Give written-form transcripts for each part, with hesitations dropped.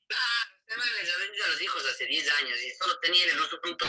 Este man les ha vendido a los hijos hace 10 años y solo tenían el usufructo.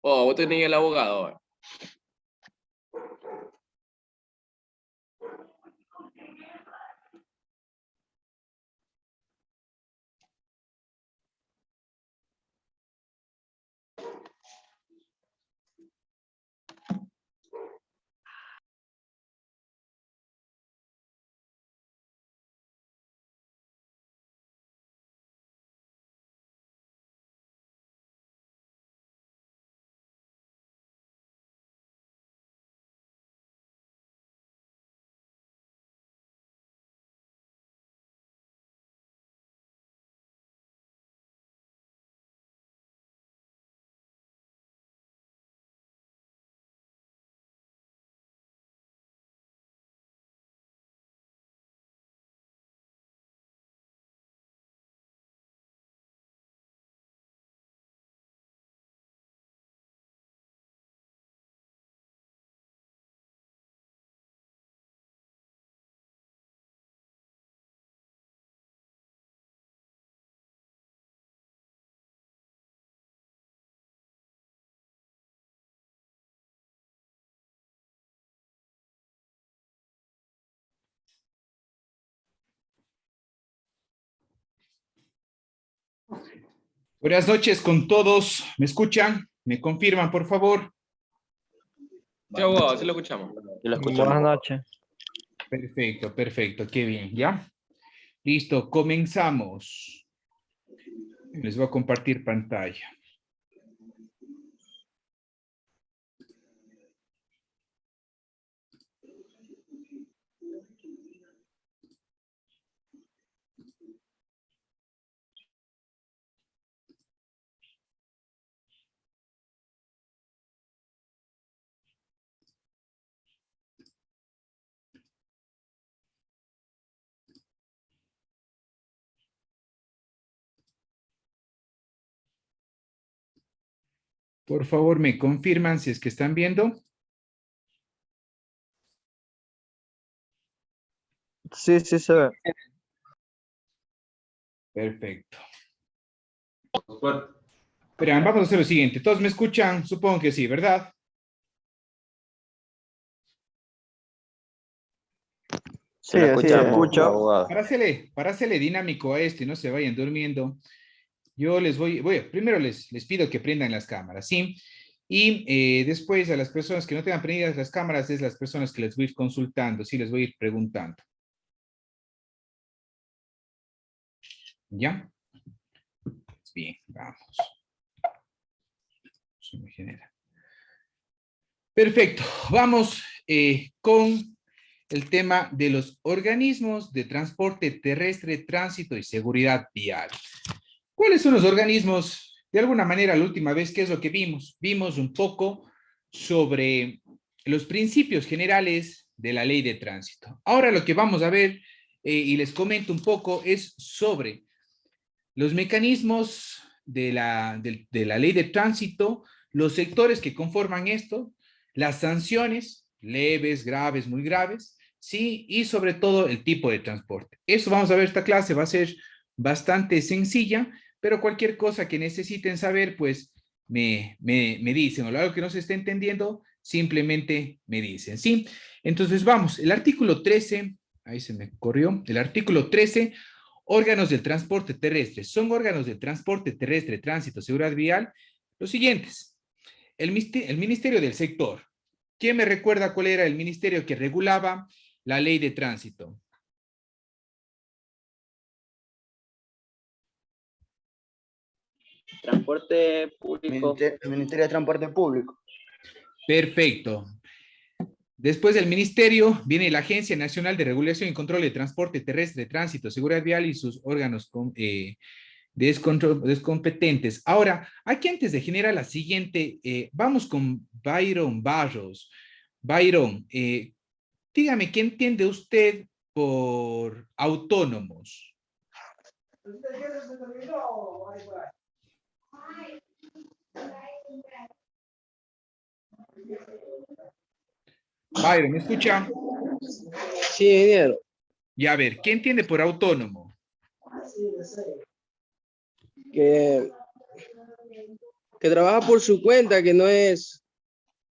Oh, vos tenés el abogado. Buenas noches con todos. ¿Me escuchan? ¿Me confirman, por favor? Sí, abogado, sí lo escuchamos. Yo lo escuchamos. Buenas noches. Perfecto, perfecto. Qué bien, ¿ya? Listo, comenzamos. Les voy a compartir pantalla. Por favor, me confirman si es que están viendo. Sí, sí se ve. Perfecto. Verán, vamos a hacer lo siguiente. ¿Todos me escuchan? Supongo que sí, ¿verdad? Sí, Lo así escuchamos, escucho. abogado. Para hacerle dinámico a esto y no se vayan durmiendo, yo les primero les pido que prendan las cámaras, ¿sí? Y después a las personas que no tengan prendidas las cámaras es las personas que les voy a ir consultando, sí, les voy a ir preguntando. ¿Ya? Bien, vamos. Se me genera. Perfecto, vamos con el tema de los organismos de transporte terrestre, tránsito y seguridad vial. ¿Cuáles son los organismos? De alguna manera, la última vez, ¿qué es lo que vimos? Vimos un poco sobre los principios generales de la ley de tránsito. Ahora lo que vamos a ver, y les comento un poco, es sobre los mecanismos de la ley de tránsito, los sectores que conforman esto, las sanciones, leves, graves, muy graves, ¿sí? Y sobre todo el tipo de transporte. Eso vamos a ver esta clase, va a ser bastante sencilla, pero cualquier cosa que necesiten saber, pues me dicen, o algo que no se esté entendiendo, simplemente me dicen, ¿sí? Entonces vamos, el artículo 13, ahí se me corrió, el artículo 13, órganos del transporte terrestre. Son órganos del transporte terrestre, tránsito, seguridad vial, los siguientes. El Ministerio del Sector. ¿Quién me recuerda cuál era el ministerio que regulaba la ley de tránsito? Transporte público. Ministerio de Transporte Público. Perfecto. Después del ministerio viene la Agencia Nacional de Regulación y Control de Transporte Terrestre, Tránsito, Seguridad Vial y sus órganos descompetentes. Ahora, aquí antes de generar la siguiente, vamos con Byron Barros. Byron, dígame, ¿qué entiende usted por autónomos? Byron, ¿me escucha? Sí, ingeniero. Y a ver, ¿qué entiende por autónomo? Que, que trabaja por su cuenta, que no es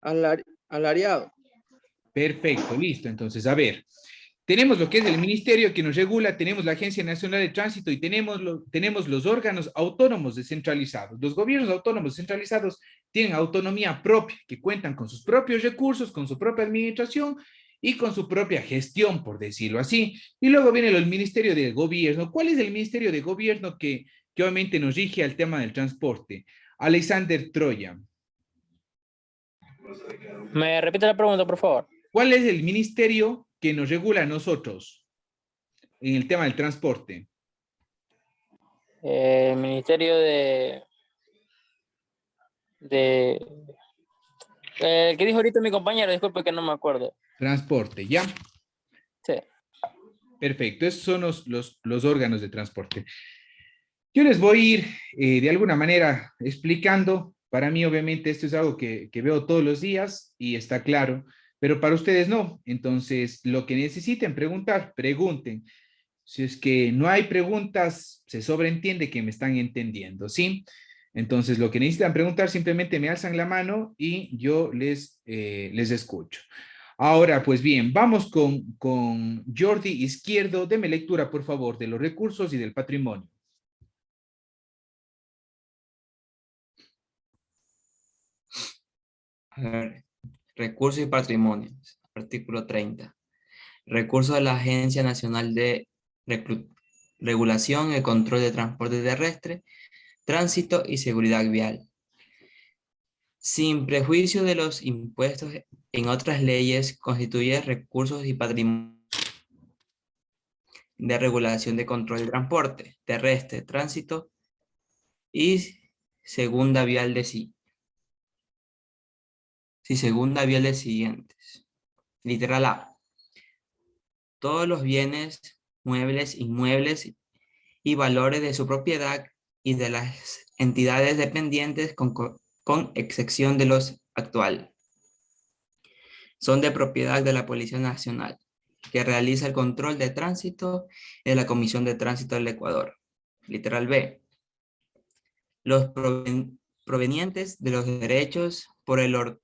asalariado. Perfecto, listo. Entonces, a ver, tenemos lo que es el ministerio que nos regula, tenemos la Agencia Nacional de Tránsito y tenemos los órganos autónomos descentralizados. Los gobiernos autónomos descentralizados tienen autonomía propia, que cuentan con sus propios recursos, con su propia administración y con su propia gestión, por decirlo así. Y luego viene el Ministerio de Gobierno. ¿Cuál es el Ministerio de Gobierno que obviamente nos rige al tema del transporte? Alexander Troya. ¿Me repite la pregunta, por favor? ¿Cuál es el ministerio que nos regula a nosotros en el tema del transporte? El Ministerio el que dijo ahorita mi compañero, disculpe que no me acuerdo. Transporte, ¿ya? Sí. Perfecto, esos son los órganos de transporte. Yo les voy a ir de alguna manera explicando. Para mí, obviamente, esto es algo que veo todos los días y está claro, pero para ustedes no. Entonces, lo que necesiten preguntar, pregunten. Si es que no hay preguntas, se sobreentiende que me están entendiendo, ¿sí? Entonces, lo que necesitan preguntar, simplemente me alzan la mano y yo les escucho. Ahora, pues bien, vamos con Jordi Izquierdo. Deme lectura, por favor, de los recursos y del patrimonio. A ver, recursos y patrimonios. Artículo 30. Recursos de la Agencia Nacional de Regulación y Control de Transporte Terrestre, Tránsito y Seguridad Vial. Sin prejuicio de los impuestos en otras leyes, constituye recursos y patrimonio de regulación de control de transporte terrestre, tránsito y segunda vial de segunda vial de siguientes. Literal A. Todos los bienes, muebles, inmuebles y valores de su propiedad y de las entidades dependientes con excepción de los actuales, son de propiedad de la Policía Nacional, que realiza el control de tránsito de la Comisión de Tránsito del Ecuador. Literal B. Los provenientes de los derechos por el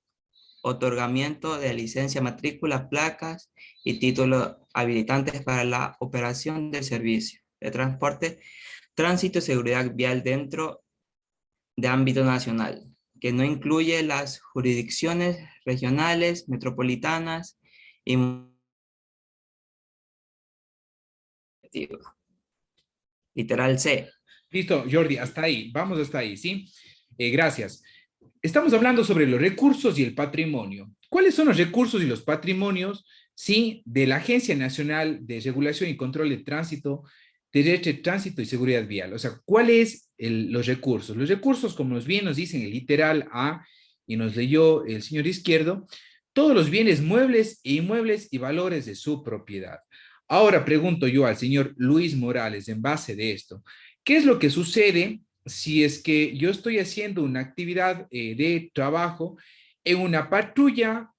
otorgamiento de licencia, matrícula, placas y títulos habilitantes para la operación del servicio de transporte, tránsito y seguridad vial dentro de ámbito nacional, que no incluye las jurisdicciones regionales, metropolitanas y literal C. Listo, Jordi, hasta ahí. Vamos hasta ahí, ¿sí? Gracias. Estamos hablando sobre los recursos y el patrimonio. ¿Cuáles son los recursos y los patrimonios, sí, de la Agencia Nacional de Regulación y Control de Tránsito, Terrestre, Tránsito y Seguridad Vial? O sea, ¿cuáles los recursos? Los recursos, como bien nos dicen el literal A, y nos leyó el señor Izquierdo, todos los bienes muebles e inmuebles y valores de su propiedad. Ahora pregunto yo al señor Luis Morales, en base de esto, ¿qué es lo que sucede si es que yo estoy haciendo una actividad de trabajo en una patrulla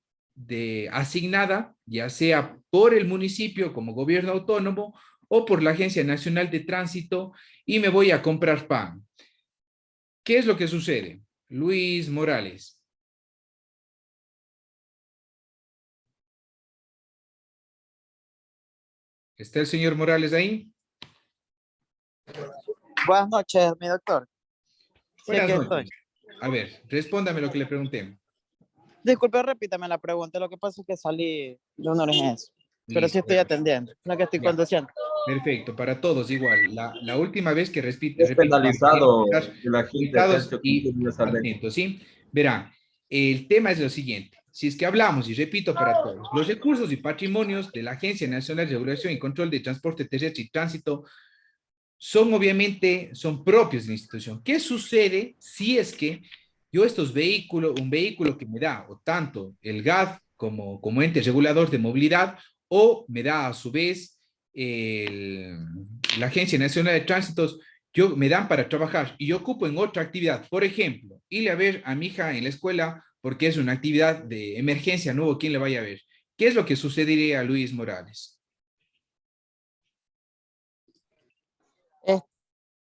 asignada, ya sea por el municipio como gobierno autónomo o por la Agencia Nacional de Tránsito, y me voy a comprar pan? ¿Qué es lo que sucede? Luis Morales. ¿Está el señor Morales ahí? Buenas noches, mi doctor. Sí, Buenas aquí noches. estoy. A ver, respóndame lo que le pregunté. Disculpe, repítame la pregunta. Lo que pasa es que salí de una urgencia. Pero sí Listo, estoy atendiendo. No que estoy ya. conduciendo. Perfecto, para todos igual. La última vez que Es penalizado estar el agente que ha invitados hecho y cumplir esa ley. atentos, ¿sí? Verán, el tema es lo siguiente. Si es que hablamos, y repito para todos, los recursos y patrimonios de la Agencia Nacional de Regulación y Control de Transporte Terrestre y Tránsito son propios de la institución. ¿Qué sucede si es que yo un vehículo que me da, o tanto el GAD como ente regulador de movilidad, o me da a su vez la Agencia Nacional de Tránsitos, me dan para trabajar y yo ocupo en otra actividad, por ejemplo, irle a ver a mi hija en la escuela porque es una actividad de emergencia, no hubo quien le vaya a ver? ¿Qué es lo que sucedería a Luis Morales?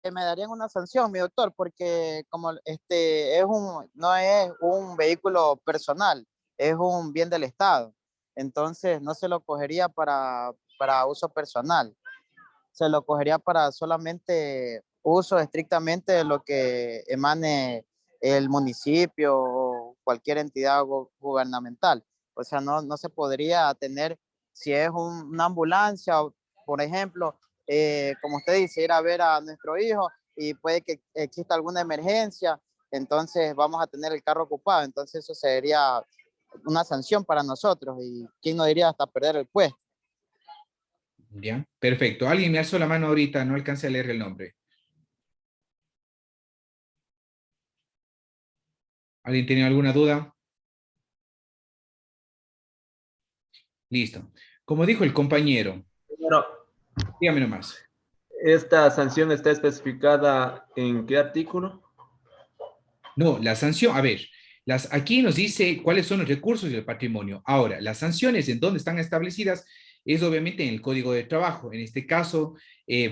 Me darían una sanción, mi doctor, porque como no es un vehículo personal, es un bien del Estado. Entonces no se lo cogería para uso personal. Se lo cogería para solamente uso estrictamente de lo que emane el municipio o cualquier entidad gubernamental. O sea, no se podría tener, si es una ambulancia, por ejemplo, como usted dice, ir a ver a nuestro hijo y puede que exista alguna emergencia, entonces vamos a tener el carro ocupado. Entonces eso sería una sanción para nosotros y quién nos diría hasta perder el puesto. Ya, perfecto. Alguien me alzó la mano ahorita, no alcancé a leer el nombre. ¿Alguien tiene alguna duda? Listo. Como dijo el compañero, Pero dígame nomás. ¿esta sanción está especificada en qué artículo? No, la sanción, a ver, aquí nos dice cuáles son los recursos y el patrimonio. Ahora, las sanciones en dónde están establecidas es obviamente en el Código de Trabajo. En este caso,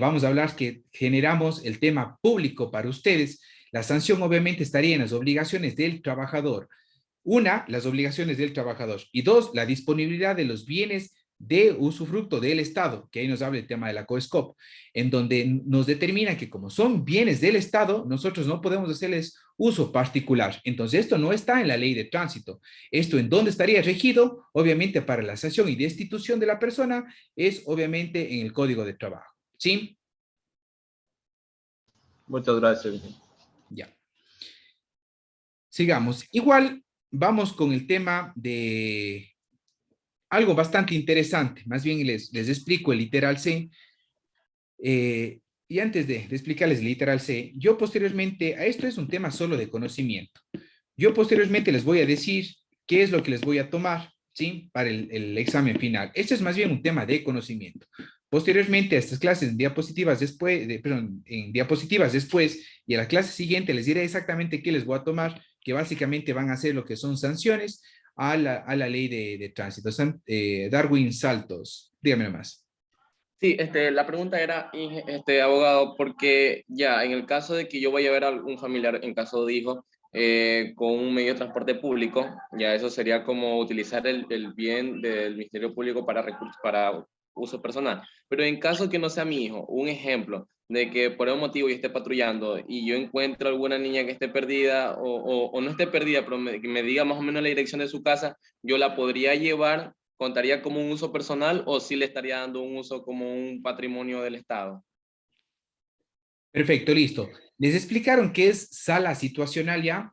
vamos a hablar que generamos el tema público para ustedes. La sanción obviamente estaría en las obligaciones del trabajador. Una, las obligaciones del trabajador. Y dos, la disponibilidad de los bienes de usufructo del Estado, que ahí nos habla el tema de la COESCOP, en donde nos determina que como son bienes del Estado, nosotros no podemos hacerles uso particular. Entonces, esto no está en la ley de tránsito. Esto en dónde estaría regido, obviamente para la sanción y destitución de la persona, es obviamente en el Código de Trabajo. ¿Sí? Muchas gracias. Ya. Sigamos. Igual vamos con el tema de algo bastante interesante. Más bien les explico el literal C. Y antes de explicarles el literal C, yo posteriormente, a esto es un tema solo de conocimiento. Yo posteriormente les voy a decir qué es lo que les voy a tomar, ¿sí? Para el examen final. Este es más bien un tema de conocimiento. Posteriormente a estas clases en diapositivas después, en diapositivas después y a la clase siguiente les diré exactamente qué les voy a tomar, que básicamente van a ser lo que son sanciones a la ley de tránsito. Darwin Saltos, dígame nomás. Sí, la pregunta era, abogado, porque ya en el caso de que yo vaya a ver a algún familiar en caso de hijo con un medio de transporte público, ya eso sería como utilizar el bien del Ministerio Público para recursos, para uso personal. Pero en caso que no sea mi hijo, un ejemplo de que por un motivo yo esté patrullando y yo encuentro alguna niña que esté perdida o no esté perdida, pero que me diga más o menos la dirección de su casa, yo la podría llevar. ¿Contaría como un uso personal o sí le estaría dando un uso como un patrimonio del Estado? Perfecto, listo. ¿Les explicaron qué es sala situacional ya?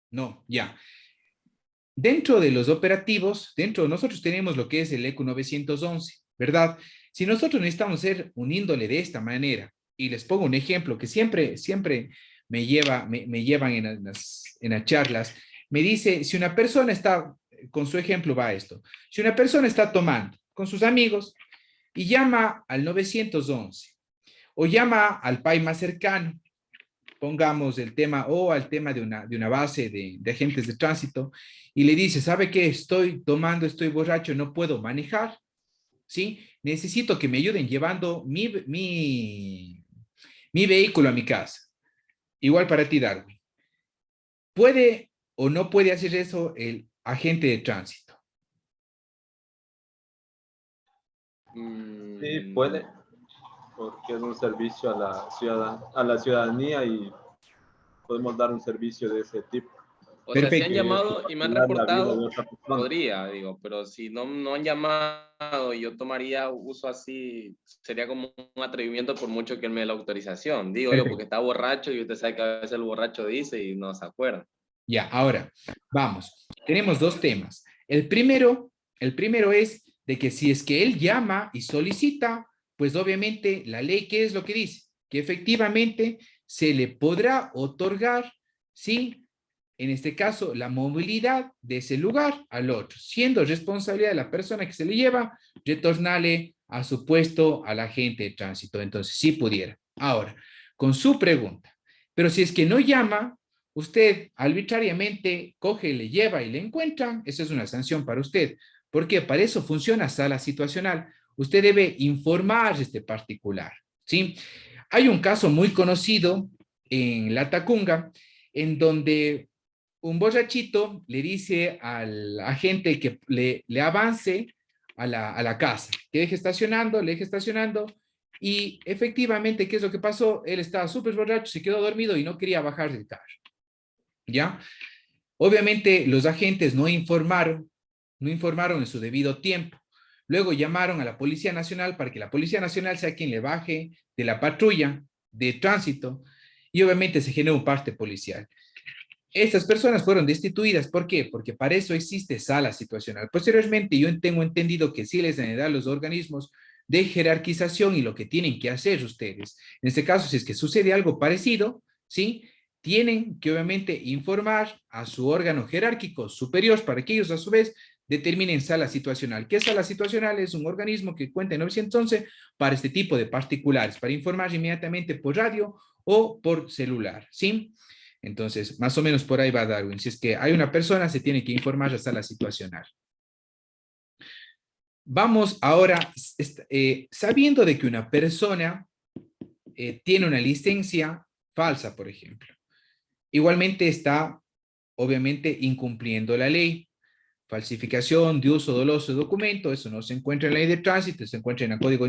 No, ya. Dentro de los operativos, nosotros tenemos lo que es el ECU 911, ¿verdad? Si nosotros necesitamos hacer un índole de esta manera, y les pongo un ejemplo que siempre me llevan en las charlas, me dice, si una persona está, con su ejemplo va esto, si una persona está tomando con sus amigos y llama al 911 o llama al PAI más cercano, pongamos el tema o al tema de una base de agentes de tránsito y le dice, ¿sabe qué? Estoy tomando, estoy borracho, no puedo manejar, ¿sí? Necesito que me ayuden llevando mi vehículo a mi casa. Igual para ti, Darwin. ¿Puede o no puede hacer eso el agente de tránsito? Sí, puede, porque es un servicio a la ciudadanía y podemos dar un servicio de ese tipo. O sea, si han Perfecto. llamado y me han La vida de reportado, otra persona. podría, digo, pero si no han llamado y yo tomaría uso así, sería como un atrevimiento por mucho que él me dé la autorización. Digo yo, Perfecto. porque está borracho y usted sabe que a veces el borracho dice y no se acuerda. Ya, ahora, vamos. Tenemos dos temas. El primero es de que si es que él llama y solicita, pues obviamente la ley, ¿qué es lo que dice? Que efectivamente se le podrá otorgar, ¿sí? En este caso, la movilidad de ese lugar al otro, siendo responsabilidad de la persona que se le lleva, retornarle a su puesto al agente de tránsito. Entonces, sí pudiera. Ahora, con su pregunta, pero si es que no llama, usted arbitrariamente coge, le lleva y le encuentran, esa es una sanción para usted. ¿Por qué? Para eso funciona sala situacional. Usted debe informar este particular, ¿sí? Hay un caso muy conocido en La Tacunga, en donde un borrachito le dice al agente que le avance a la casa, que le deje estacionando, y efectivamente, ¿qué es lo que pasó? Él estaba súper borracho, se quedó dormido y no quería bajar del carro. ¿Ya? Obviamente los agentes no informaron en su debido tiempo. Luego llamaron a la Policía Nacional para que la Policía Nacional sea quien le baje de la patrulla de tránsito y obviamente se generó un parte policial. Estas personas fueron destituidas. ¿Por qué? Porque para eso existe sala situacional. Posteriormente, yo tengo entendido que sí les dan a dar los organismos de jerarquización y lo que tienen que hacer ustedes. En este caso, si es que sucede algo parecido, ¿sí? Tienen que obviamente informar a su órgano jerárquico superior para que ellos a su vez determinen sala situacional. ¿Qué sala situacional? Es un organismo que cuenta en 911 para este tipo de particulares, para informar inmediatamente por radio o por celular, ¿sí? Entonces, más o menos por ahí va Darwin. Si es que hay una persona, se tiene que informar hasta la situacional. Vamos ahora, sabiendo de que una persona tiene una licencia falsa, por ejemplo. Igualmente está, obviamente, incumpliendo la ley. falsificación de uso doloso de documento, eso no se encuentra en la ley de tránsito, se encuentra en el Código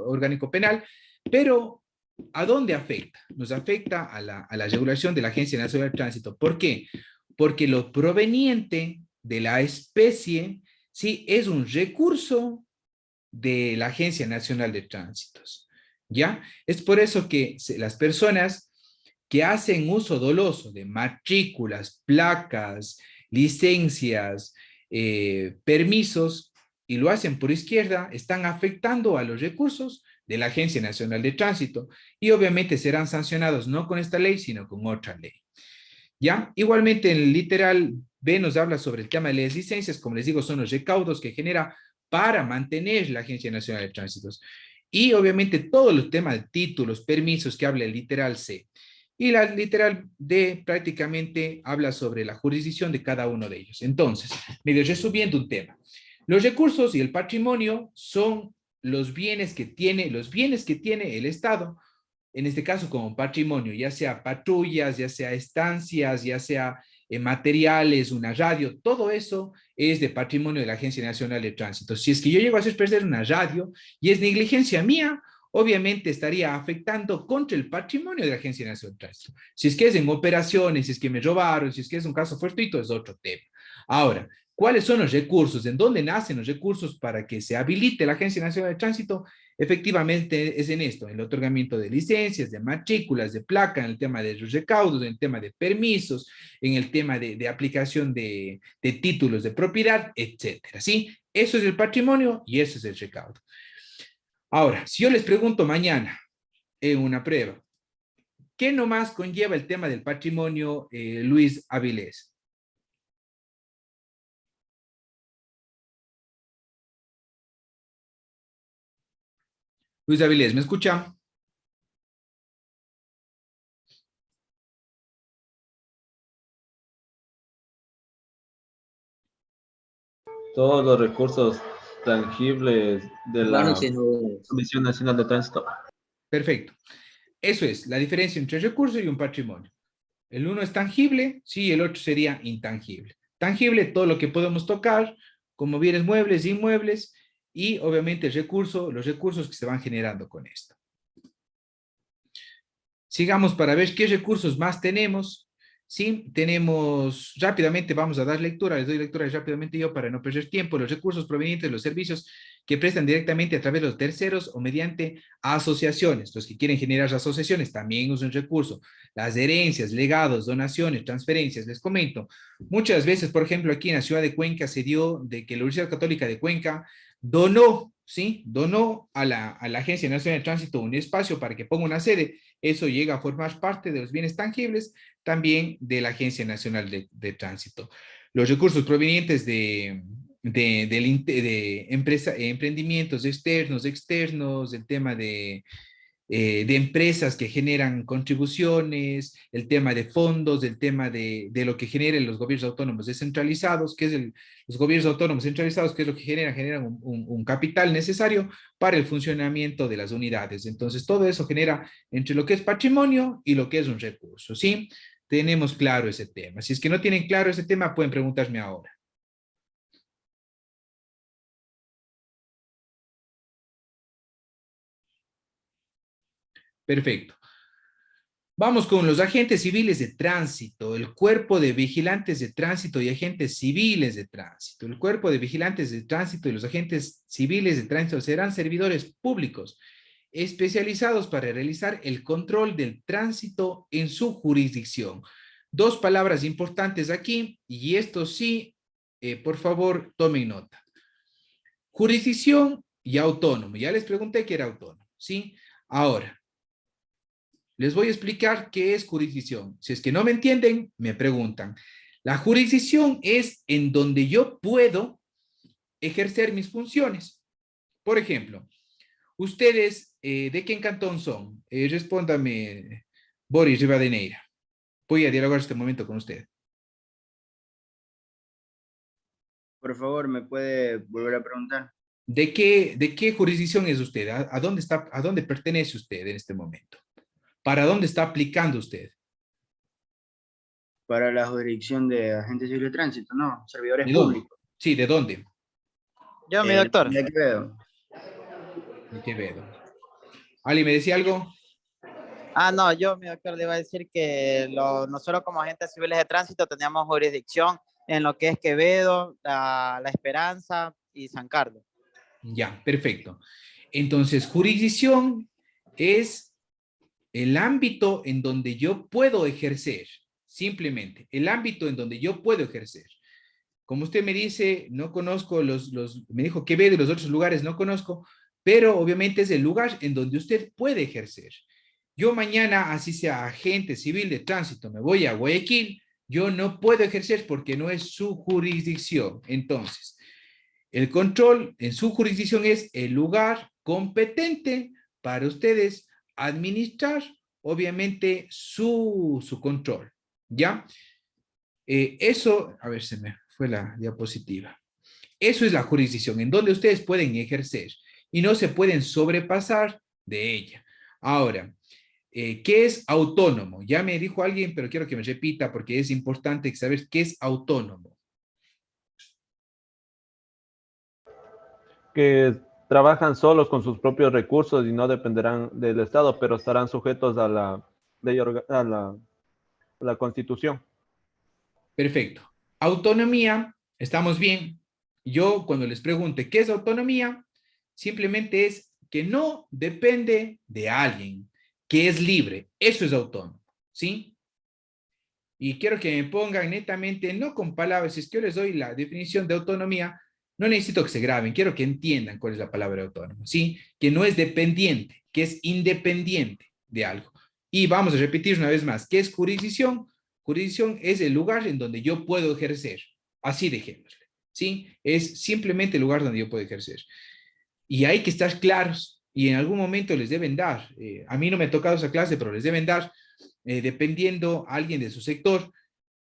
Orgánico Penal, pero ¿a dónde afecta? Nos afecta a la regulación de la Agencia Nacional de Tránsito. ¿Por qué? Porque lo proveniente de la especie, sí, es un recurso de la Agencia Nacional de Tránsitos, ¿ya? Es por eso que las personas que hacen uso doloso de matrículas, placas, licencias, permisos, y lo hacen por izquierda, están afectando a los recursos de la Agencia Nacional de Tránsito, y obviamente serán sancionados no con esta ley, sino con otra ley. ¿Ya? Igualmente, en el literal B nos habla sobre el tema de las licencias, como les digo, son los recaudos que genera para mantener la Agencia Nacional de Tránsitos. Y obviamente todo el tema de títulos, permisos que habla el literal C. Y la literal D prácticamente habla sobre la jurisdicción de cada uno de ellos. Entonces, medio resumiendo un tema. Los recursos y el patrimonio son los bienes que tiene el Estado, en este caso como patrimonio, ya sea patrullas, ya sea estancias, ya sea materiales, una radio, todo eso es de patrimonio de la Agencia Nacional de Tránsito. Si es que yo llego a hacer perder una radio y es negligencia mía, obviamente estaría afectando contra el patrimonio de la Agencia Nacional de Tránsito. Si es que es en operaciones, si es que me robaron, si es que es un caso fortuito, es otro tema. Ahora, ¿cuáles son los recursos? ¿En dónde nacen los recursos para que se habilite la Agencia Nacional de Tránsito? Efectivamente es en esto, en el otorgamiento de licencias, de matrículas, de placa, en el tema de los recaudos, en el tema de permisos, en el tema de aplicación de títulos de propiedad, etcétera, ¿sí? Eso es el patrimonio y eso es el recaudo. Ahora, si yo les pregunto mañana en una prueba, ¿qué nomás conlleva el tema del patrimonio, Luis Avilés? Luis Avilés, ¿me escucha? Todos los recursos tangibles de la Comisión Nacional de Tránsito. Perfecto. Eso es la diferencia entre recurso y un patrimonio. El uno es tangible, sí, el otro sería intangible. Tangible, todo lo que podemos tocar, como bienes muebles, inmuebles, y obviamente el recurso, los recursos que se van generando con esto. Sigamos para ver qué recursos más tenemos. Sí, tenemos, rápidamente vamos a dar lectura, les doy lectura rápidamente yo para no perder tiempo. Los recursos provenientes de los servicios que prestan directamente a través de los terceros o mediante asociaciones. Los que quieren generar asociaciones también usan recursos. Las herencias, legados, donaciones, transferencias, les comento. Muchas veces, por ejemplo, aquí en la ciudad de Cuenca se dio de que la Universidad Católica de Cuenca donó, ¿sí? Donó a la Agencia Nacional de Tránsito un espacio para que ponga una sede. Eso llega a formar parte de los bienes tangibles también de la Agencia Nacional de Tránsito. Los recursos provenientes de emprendimientos externos, el tema de empresas que generan contribuciones, el tema de fondos, el tema de lo que generan los gobiernos autónomos descentralizados, que es los gobiernos autónomos centralizados, que es lo que generan un capital necesario para el funcionamiento de las unidades. Entonces, todo eso genera entre lo que es patrimonio y lo que es un recurso, ¿sí? Tenemos claro ese tema. Si es que no tienen claro ese tema, pueden preguntarme ahora. Perfecto. Vamos con los agentes civiles de tránsito, el cuerpo de vigilantes de tránsito y agentes civiles de tránsito. El cuerpo de vigilantes de tránsito y los agentes civiles de tránsito serán servidores públicos especializados para realizar el control del tránsito en su jurisdicción. Dos palabras importantes aquí, y esto sí, por favor, tomen nota. Jurisdicción y autónomo. Ya les pregunté qué era autónomo, ¿sí? Ahora, les voy a explicar qué es jurisdicción. Si es que no me entienden, me preguntan. La jurisdicción es en donde yo puedo ejercer mis funciones. Por ejemplo, ustedes, ¿de qué cantón son? Respóndame, Boris Rivadeneira. Voy a dialogar este momento con usted. Por favor, ¿me puede volver a preguntar? ¿De qué jurisdicción es usted? ¿A dónde pertenece usted en este momento? ¿Para dónde está aplicando usted? Para la jurisdicción de agentes civiles de tránsito, no, servidores ¿De dónde? públicos. Sí, ¿de dónde? Yo, mi doctor. De Quevedo. De Quevedo. ¿Ali me decía algo? Ah, no, yo, mi doctor, le iba a decir que nosotros como agentes civiles de tránsito teníamos jurisdicción en lo que es Quevedo, La Esperanza y San Carlos. Ya, perfecto. Entonces, jurisdicción es el ámbito en donde yo puedo ejercer, simplemente, el ámbito en donde yo puedo ejercer. Como usted me dice, no conozco me dijo Quevedo y los otros lugares no conozco, pero obviamente es el lugar en donde usted puede ejercer. Yo mañana, así sea agente civil de tránsito, me voy a Guayaquil, yo no puedo ejercer porque no es su jurisdicción. Entonces, el control en su jurisdicción es el lugar competente para ustedes administrar, obviamente, su control. ¿Ya? Eso, a ver, se me fue la diapositiva. Eso es la jurisdicción en donde ustedes pueden ejercer y no se pueden sobrepasar de ella. Ahora, ¿qué es autónomo? Ya me dijo alguien, pero quiero que me repita porque es importante saber qué es autónomo. Que trabajan solos con sus propios recursos y no dependerán del Estado, pero estarán sujetos a la ley, a la Constitución. Perfecto. Autonomía, estamos bien. Yo cuando les pregunte qué es autonomía, simplemente es que no depende de alguien, que es libre. Eso es autónomo, ¿sí? Y quiero que me pongan netamente, no con palabras, si es que yo les doy la definición de autonomía, no necesito que se graben, quiero que entiendan cuál es la palabra autónomo, ¿sí? Que no es dependiente, que es independiente de algo. Y vamos a repetir una vez más, ¿qué es jurisdicción? Jurisdicción es el lugar en donde yo puedo ejercer, así dejémosle, ¿sí? Es simplemente el lugar donde yo puedo ejercer. Y hay que estar claros, y en algún momento les deben dar, a mí no me ha tocado esa clase, pero les deben dar, dependiendo a alguien de su sector,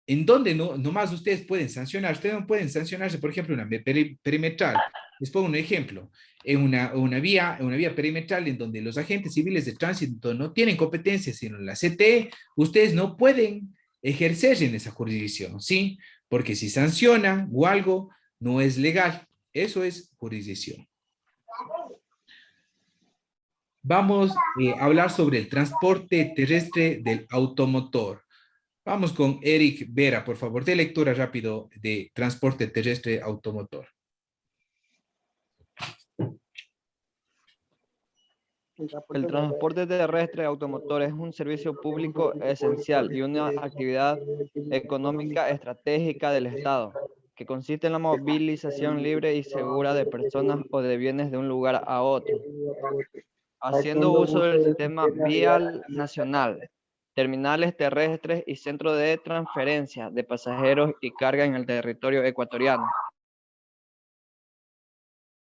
en donde nomás ustedes pueden sancionar. Ustedes no pueden sancionarse, por ejemplo, una perimetral. Les pongo un ejemplo. En una vía perimetral en donde los agentes civiles de tránsito no tienen competencia, sino la CTE, ustedes no pueden ejercer en esa jurisdicción, ¿sí? Porque si sancionan o algo, no es legal. Eso es jurisdicción. Vamos a hablar sobre el transporte terrestre del automotor. Vamos con Eric Vera, por favor, de lectura rápido de transporte terrestre automotor. El transporte terrestre automotor es un servicio público esencial y una actividad económica estratégica del Estado, que consiste en la movilización libre y segura de personas o de bienes de un lugar a otro, haciendo uso del sistema vial nacional, terminales terrestres y centros de transferencia de pasajeros y carga en el territorio ecuatoriano.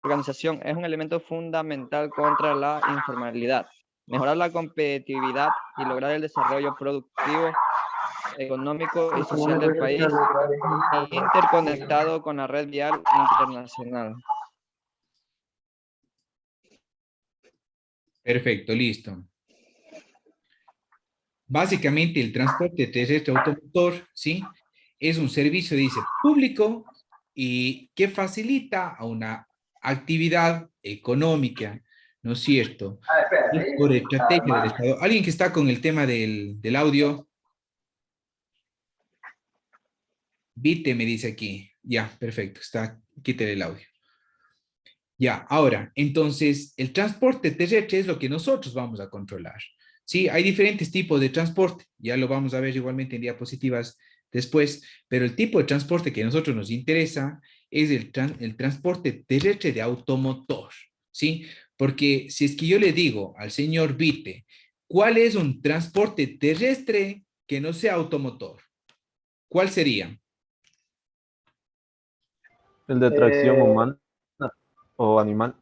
La organización es un elemento fundamental contra la informalidad, mejorar la competitividad y lograr el desarrollo productivo, económico y social del país, interconectado con la red vial internacional. Perfecto, listo. Básicamente el transporte terrestre automotor, ¿sí? Es un servicio, dice, público y que facilita a una actividad económica, ¿no es cierto? Es por estrategia del Estado. ¿Alguien que está con el tema del audio? Vite me dice aquí. Ya, perfecto, está, quítale el audio. Ya, ahora, entonces, el transporte terrestre es lo que nosotros vamos a controlar. Sí, hay diferentes tipos de transporte, ya lo vamos a ver igualmente en diapositivas después, pero el tipo de transporte que a nosotros nos interesa es el transporte terrestre de automotor, ¿sí? Porque si es que yo le digo al señor Vite, ¿cuál es un transporte terrestre que no sea automotor? ¿Cuál sería? El de tracción humana o animal.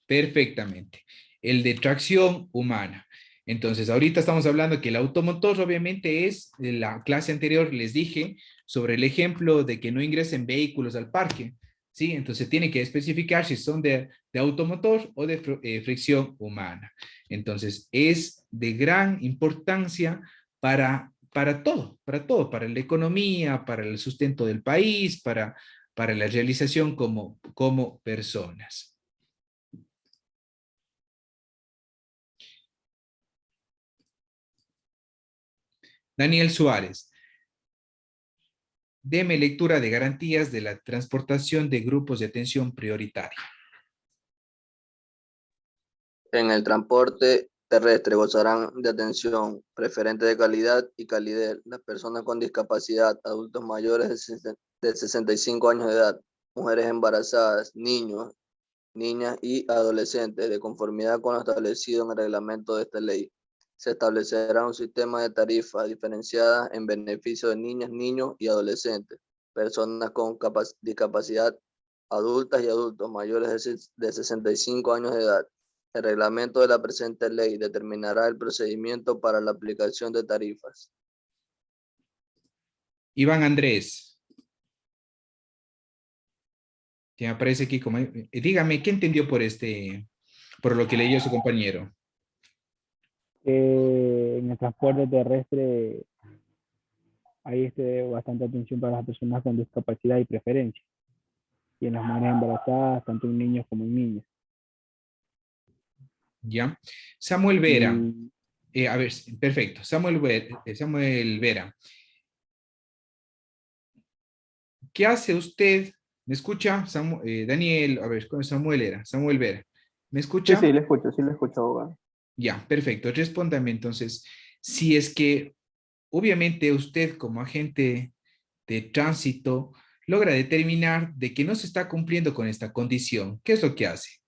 Perfectamente. El de tracción humana. Entonces, ahorita estamos hablando que el automotor obviamente es, en la clase anterior les dije sobre el ejemplo de que no ingresen vehículos al parque, ¿sí? Entonces, tiene que especificar si son de automotor o de fricción humana. Entonces, es de gran importancia para todo, para la economía, para el sustento del país, para para la realización como personas. Daniel Suárez. Deme lectura de garantías de la transportación de grupos de atención prioritaria. En el transporte terrestre gozarán de atención preferente de calidad y calidez las personas con discapacidad, adultos mayores de 65 años de edad, mujeres embarazadas, niños, niñas y adolescentes, de conformidad con lo establecido en el reglamento de esta ley. Se establecerá un sistema de tarifas diferenciadas en beneficio de niñas, niños y adolescentes, personas con discapacidad, adultas y adultos mayores de 65 años de edad. El reglamento de la presente ley determinará el procedimiento para la aplicación de tarifas. Iván Andrés. Que aparece aquí como... dígame, ¿qué entendió por lo que leyó su compañero? En el transporte terrestre hay bastante atención para las personas con discapacidad y preferencia. Y en las mujeres embarazadas, tanto en niños como en niñas. ¿Ya? Samuel Vera. Y A ver, perfecto. Samuel Vera. ¿Qué hace usted? ¿Me escucha? Daniel, a ver, ¿cómo es Samuel Vera. ¿Me escucha? Sí, sí le escucho, abogado. Ya, perfecto. Respóndame entonces. Si es que, obviamente, usted como agente de tránsito logra determinar de que no se está cumpliendo con esta condición, ¿qué es lo que hace?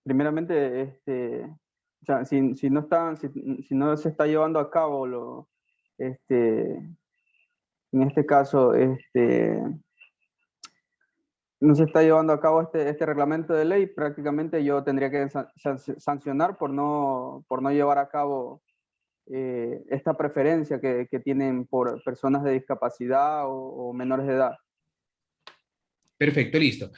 Primeramente, o sea, si no se está llevando a cabo en este caso, no se está llevando a cabo este reglamento de ley, prácticamente yo tendría que sancionar por no llevar a cabo esta preferencia que tienen por personas de discapacidad o menores de edad. Perfecto, listo.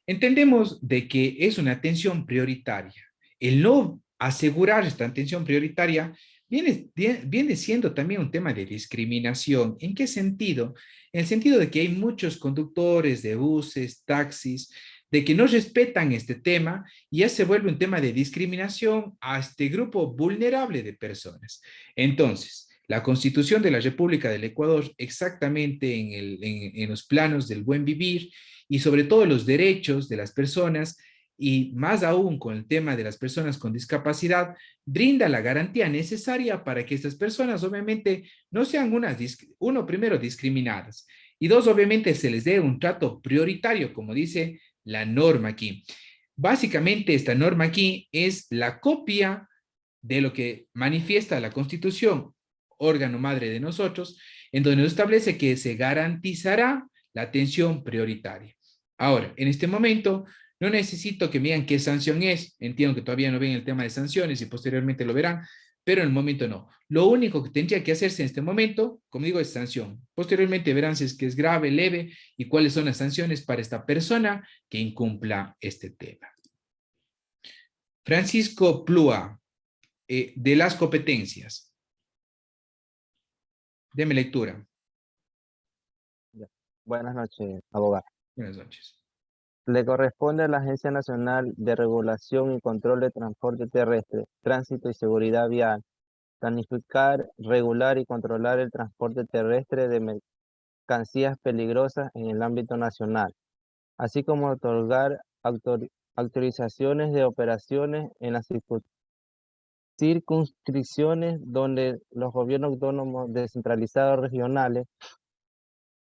Entendemos de que es una atención prioritaria. El no asegurar esta atención prioritaria viene siendo también un tema de discriminación. ¿En qué sentido? En el sentido de que hay muchos conductores de buses, taxis, de que no respetan este tema y ya se vuelve un tema de discriminación a este grupo vulnerable de personas. Entonces, la Constitución de la República del Ecuador, exactamente en los planos del buen vivir, y sobre todo los derechos de las personas, y más aún con el tema de las personas con discapacidad, brinda la garantía necesaria para que estas personas obviamente no sean primero discriminadas, y dos, obviamente se les dé un trato prioritario, como dice la norma aquí. Básicamente esta norma aquí es la copia de lo que manifiesta la Constitución, órgano madre de nosotros, en donde establece que se garantizará la atención prioritaria. Ahora, en este momento, no necesito que me digan qué sanción es. Entiendo que todavía no ven el tema de sanciones y posteriormente lo verán, pero en el momento no. Lo único que tendría que hacerse en este momento, como digo, es sanción. Posteriormente verán si es que es grave, leve y cuáles son las sanciones para esta persona que incumpla este tema. Francisco Plúa, de las competencias. Deme lectura. Buenas noches, abogado. Buenas noches. Le corresponde a la Agencia Nacional de Regulación y Control de Transporte Terrestre, Tránsito y Seguridad Vial, planificar, regular y controlar el transporte terrestre de mercancías peligrosas en el ámbito nacional, así como otorgar autorizaciones de operaciones en las circunscripciones donde los gobiernos autónomos descentralizados regionales,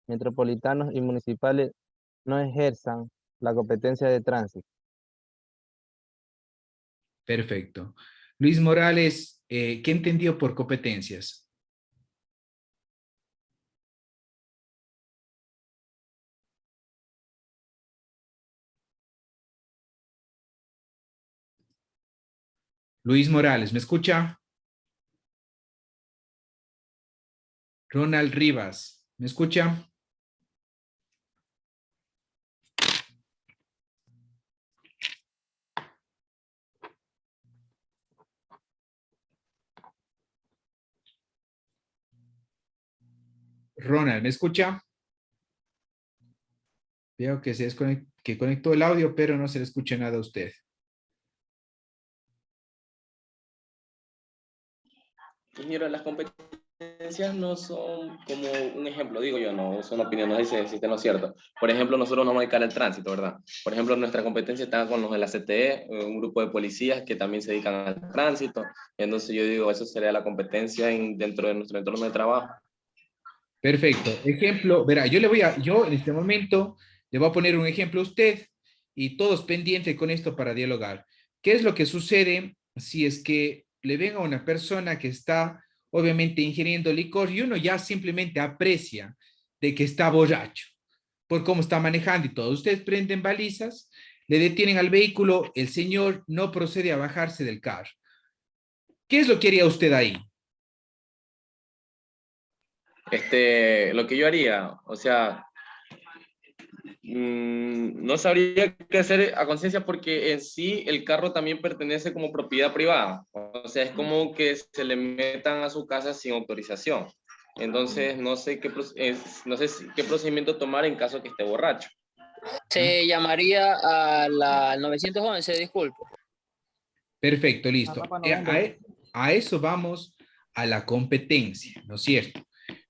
metropolitanos y municipales no ejerzan la competencia de tránsito. Perfecto. Luis Morales, ¿qué entendió por competencias? Luis Morales, ¿me escucha? Ronald Rivas, ¿me escucha? Ronald, ¿me escucha? Veo que que conectó el audio, pero no se le escucha nada a usted. Ingeniero, las competencias no son como un ejemplo, digo yo, no son opiniones, no sé si está no es cierto. Por ejemplo, nosotros no vamos a dedicar al tránsito, ¿verdad? Por ejemplo, nuestra competencia está con los de la CTE, un grupo de policías que también se dedican al tránsito. Entonces yo digo, eso sería la competencia dentro de nuestro entorno de trabajo. Perfecto. Ejemplo, verá, yo en este momento le voy a poner un ejemplo a usted y todos pendientes con esto para dialogar. ¿Qué es lo que sucede si es que le ven a una persona que está obviamente ingiriendo licor y uno ya simplemente aprecia de que está borracho por cómo está manejando y todo? Ustedes prenden balizas, le detienen al vehículo, el señor no procede a bajarse del carro. ¿Qué es lo que haría usted ahí? Lo que yo haría, o sea, no sabría qué hacer a conciencia porque en sí el carro también pertenece como propiedad privada. O sea, es como que se le metan a su casa sin autorización. Entonces, no sé qué procedimiento tomar en caso que esté borracho. Se llamaría a la 911, disculpe. Perfecto, listo. A eso vamos a la competencia, ¿no es cierto?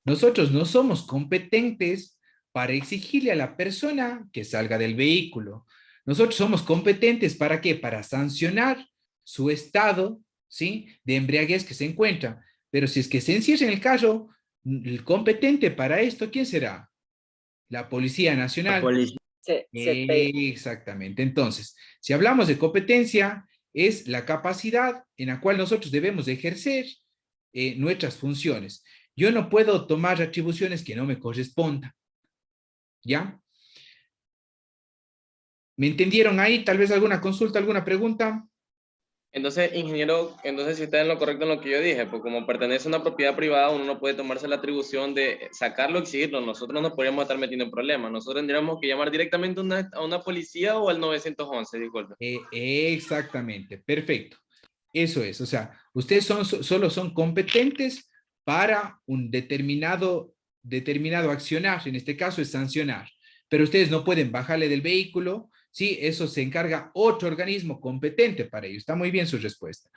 Nosotros no somos competentes para exigirle a la persona que salga del vehículo. Nosotros somos competentes ¿para qué? Para sancionar su estado, ¿sí? De embriaguez que se encuentra. Pero si es que se encierra en el carro, el competente para esto, ¿quién será? La Policía Nacional. La policía. Exactamente. Entonces, si hablamos de competencia, es la capacidad en la cual nosotros debemos ejercer nuestras funciones. Yo no puedo tomar atribuciones que no me correspondan. ¿Ya? ¿Me entendieron ahí? Tal vez alguna consulta, alguna pregunta. Entonces, ingeniero, si está en lo correcto en lo que yo dije, pues como pertenece a una propiedad privada, uno no puede tomarse la atribución de sacarlo, exigirlo. Nosotros no nos podríamos estar metiendo en problemas. Nosotros tendríamos que llamar directamente a una policía o al 911, disculpe. Exactamente, perfecto. Eso es, o sea, ustedes solo son competentes para un determinado accionar, en este caso es sancionar, pero ustedes no pueden bajarle del vehículo, ¿sí? Eso se encarga otro organismo competente para ello. Está muy bien su respuesta.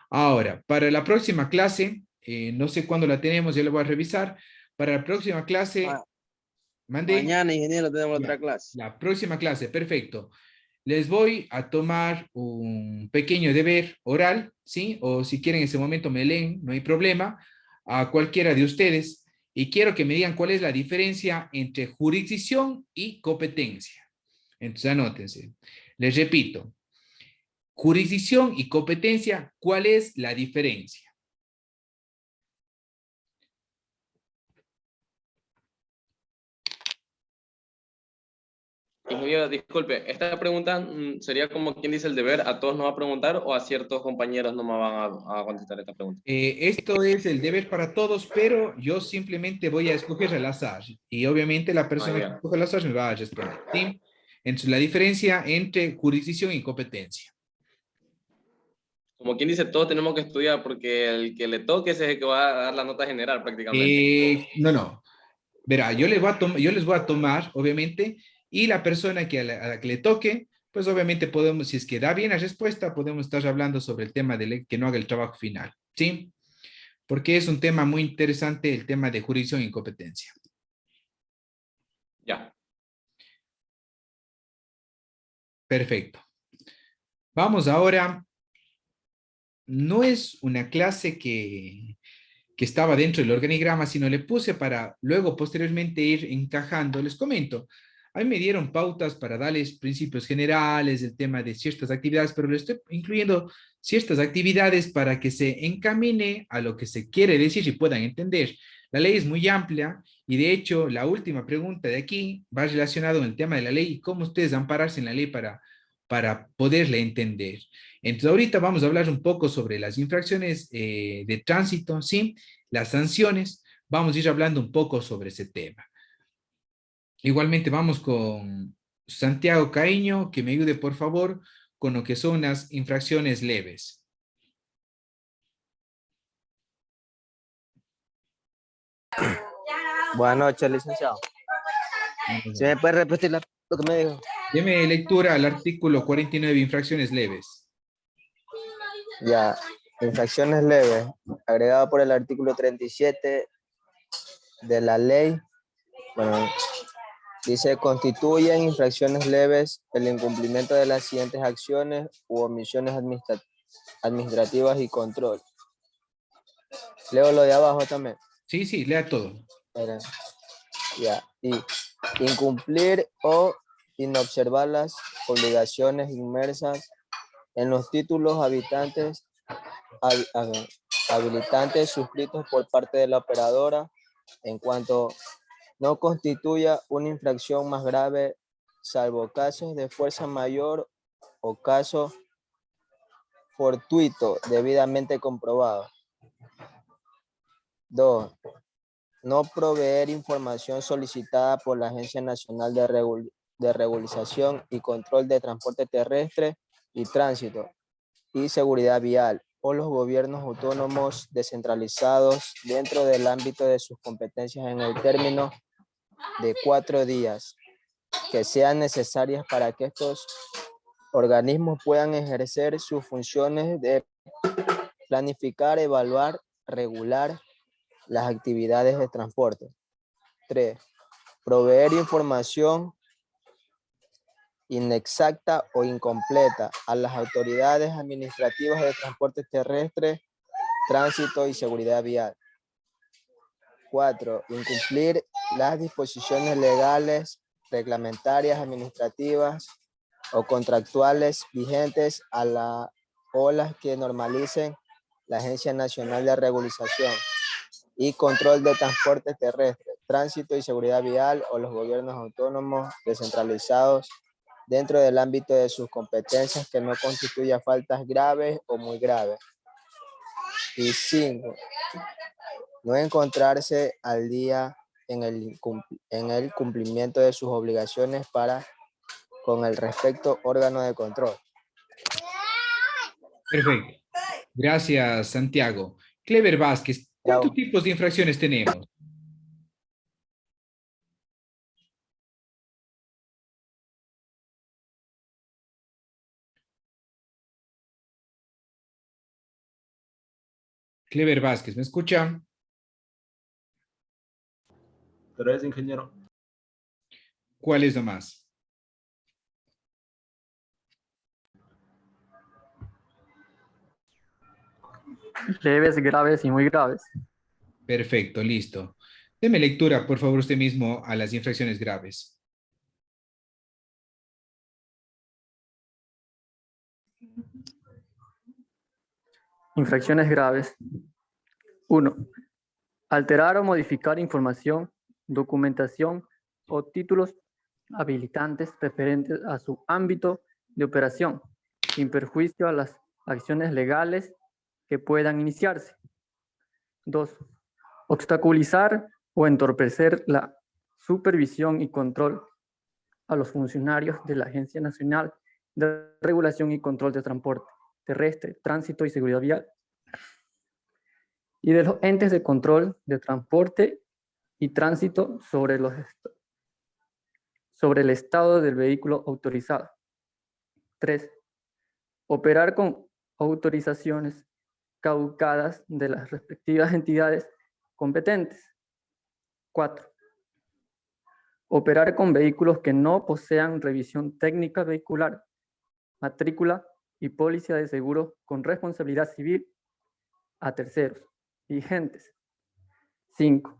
Ahora, para la próxima clase, no sé cuándo la tenemos, ya la voy a revisar. Para la próxima clase, mañana, ingeniero, tenemos otra clase. La próxima clase, perfecto. Les voy a tomar un pequeño deber oral, ¿sí? O si quieren en ese momento me leen, no hay problema, a cualquiera de ustedes. Y quiero que me digan cuál es la diferencia entre jurisdicción y competencia. Entonces anótense. Les repito, jurisdicción y competencia, ¿cuál es la diferencia? Ingeniero, disculpe, esta pregunta sería como quien dice el deber, ¿a todos nos va a preguntar o a ciertos compañeros no me van a contestar esta pregunta? Esto es el deber para todos, pero yo simplemente voy a escoger al azar y obviamente la persona que escoge al azar me va a responder, ¿sí? Entonces, la diferencia entre jurisdicción y competencia. Como quien dice, todos tenemos que estudiar porque el que le toque ese es el que va a dar la nota general prácticamente. No. Verá, yo les voy a tomar, obviamente, y la persona a la que le toque, pues obviamente podemos, si es que da bien la respuesta, podemos estar hablando sobre el tema de que no haga el trabajo final, ¿sí? Porque es un tema muy interesante el tema de jurisdicción y competencia. Ya. Perfecto. Vamos ahora. No es una clase que estaba dentro del organigrama, sino le puse para luego posteriormente ir encajando. Les comento, a mí me dieron pautas para darles principios generales, el tema de ciertas actividades, pero le estoy incluyendo ciertas actividades para que se encamine a lo que se quiere decir y puedan entender. La ley es muy amplia y de hecho la última pregunta de aquí va relacionado con el tema de la ley y cómo ustedes ampararse en la ley para poderle entender. Entonces ahorita vamos a hablar un poco sobre las infracciones de tránsito, ¿sí? Las sanciones, vamos a ir hablando un poco sobre ese tema. Igualmente vamos con Santiago Caíño, que me ayude por favor con lo que son las infracciones leves. Buenas noches, licenciado. ¿Se me puede repetir lo que me dijo? Deme lectura al artículo 49, infracciones leves. Ya, infracciones leves, agregado por el artículo 37 de la ley. Bueno, dice, constituyen infracciones leves el incumplimiento de las siguientes acciones u omisiones administrativas y control. Leo lo de abajo también. Sí, sí, lea todo. Ya, y incumplir o inobservar las obligaciones inmersas en los títulos habilitantes suscritos por parte de la operadora en cuanto no constituya una infracción más grave, salvo casos de fuerza mayor o caso fortuito debidamente comprobado. 2. No proveer información solicitada por la Agencia Nacional de Regularización y Control de Transporte Terrestre y Tránsito y Seguridad Vial o los gobiernos autónomos descentralizados dentro del ámbito de sus competencias en el término de 4 días que sean necesarias para que estos organismos puedan ejercer sus funciones de planificar, evaluar, regular las actividades de transporte. 3. Proveer información inexacta o incompleta a las autoridades administrativas de transporte terrestre, tránsito y seguridad vial. 4. Incumplir las disposiciones legales, reglamentarias, administrativas o contractuales vigentes o las que normalicen la Agencia Nacional de Regularización y Control de Transporte Terrestre, Tránsito y Seguridad Vial o los gobiernos autónomos descentralizados dentro del ámbito de sus competencias que no constituya faltas graves o muy graves. Y 5. No encontrarse al día en el cumplimiento de sus obligaciones con el respecto órgano de control. Perfecto. Gracias, Santiago. Clever Vázquez, ¿cuántos tipos de infracciones tenemos? Clever Vázquez, ¿me escucha? 3, ingeniero. ¿Cuál es nomás? Leves, graves y muy graves. Perfecto, listo. Deme lectura, por favor, usted mismo a las infracciones graves. Infracciones graves. 1. Alterar o modificar información, documentación o títulos habilitantes referentes a su ámbito de operación, sin perjuicio a las acciones legales que puedan iniciarse. 2. Obstaculizar o entorpecer la supervisión y control a los funcionarios de la Agencia Nacional de Regulación y Control de Transporte Terrestre, Tránsito y Seguridad Vial, y de los entes de control de transporte y tránsito sobre el estado del vehículo autorizado. 3. Operar con autorizaciones caducadas de las respectivas entidades competentes. 4. Operar con vehículos que no posean revisión técnica vehicular, matrícula y póliza de seguro con responsabilidad civil a terceros vigentes. 5.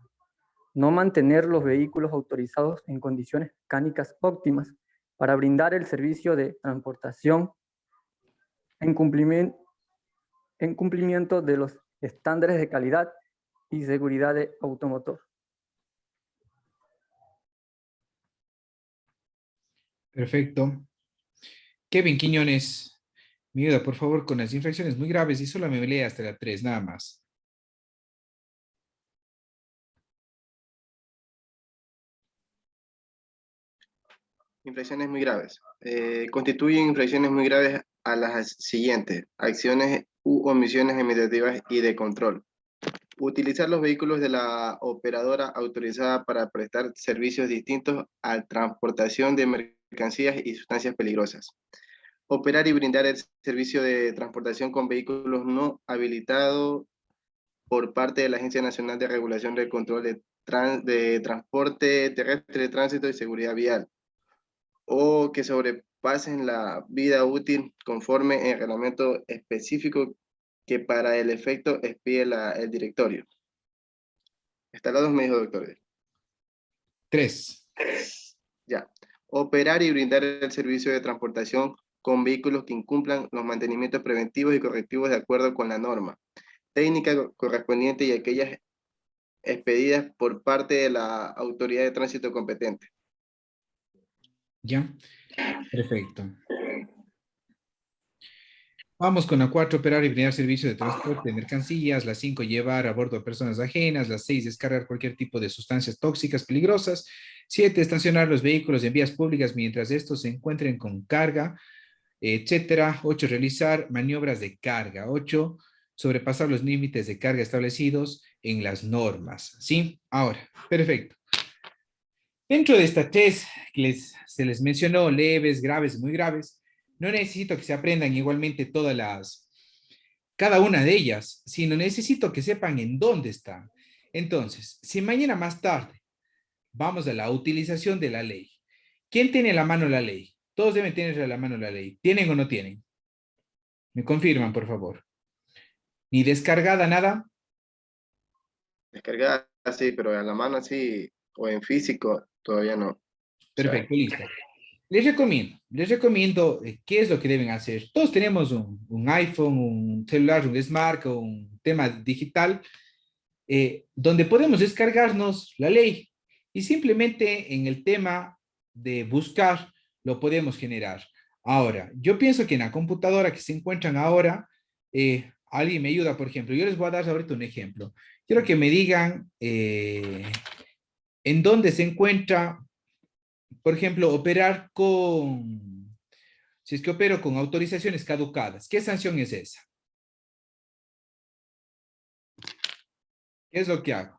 No mantener los vehículos autorizados en condiciones mecánicas óptimas para brindar el servicio de transportación en cumplimiento de los estándares de calidad y seguridad de automotor. Perfecto. Kevin Quiñones, me ayuda, por favor, con las infracciones muy graves y solo me lee hasta la 3, nada más. Infracciones muy graves. Constituyen infracciones muy graves a las siguientes: acciones u omisiones administrativas y de control. Utilizar los vehículos de la operadora autorizada para prestar servicios distintos a transportación de mercancías y sustancias peligrosas. Operar y brindar el servicio de transportación con vehículos no habilitados por parte de la Agencia Nacional de Regulación del Control de Transporte Terrestre, Tránsito y Seguridad Vial, o que sobrepasen la vida útil conforme el reglamento específico que para el efecto expide el directorio. Está la 2, me dijo, doctor. 3. Ya. Operar y brindar el servicio de transportación con vehículos que incumplan los mantenimientos preventivos y correctivos de acuerdo con la norma técnica correspondiente y aquellas expedidas por parte de la autoridad de tránsito competente. Ya, perfecto. Vamos con la 4, operar y brindar servicio de transporte de mercancías. La 5, llevar a bordo a personas ajenas. La 6, descargar cualquier tipo de sustancias tóxicas peligrosas. 7, estacionar los vehículos en vías públicas mientras estos se encuentren con carga, etcétera. 8, realizar maniobras de carga. 8, sobrepasar los límites de carga establecidos en las normas. ¿Sí? Ahora, perfecto. Dentro de estas 3 que se les mencionó, leves, graves y muy graves, no necesito que se aprendan igualmente cada una de ellas, sino necesito que sepan en dónde están. Entonces, si mañana más tarde vamos a la utilización de la ley, ¿quién tiene a la mano la ley? Todos deben tener a la mano la ley. ¿Tienen o no tienen? Me confirman, por favor. ¿Ni descargada nada? Descargada, sí, pero a la mano sí, o en físico, todavía no. Perfecto, listo. Les recomiendo qué es lo que deben hacer. Todos tenemos un iPhone, un celular, un Smart, un tema digital, donde podemos descargarnos la ley y simplemente en el tema de buscar lo podemos generar. Ahora, yo pienso que en la computadora que se encuentran ahora, alguien me ayuda, por ejemplo, yo les voy a dar ahorita un ejemplo. Quiero que me digan en dónde se encuentra, por ejemplo, si es que opero con autorizaciones caducadas, ¿qué sanción es esa? ¿Qué es lo que hago?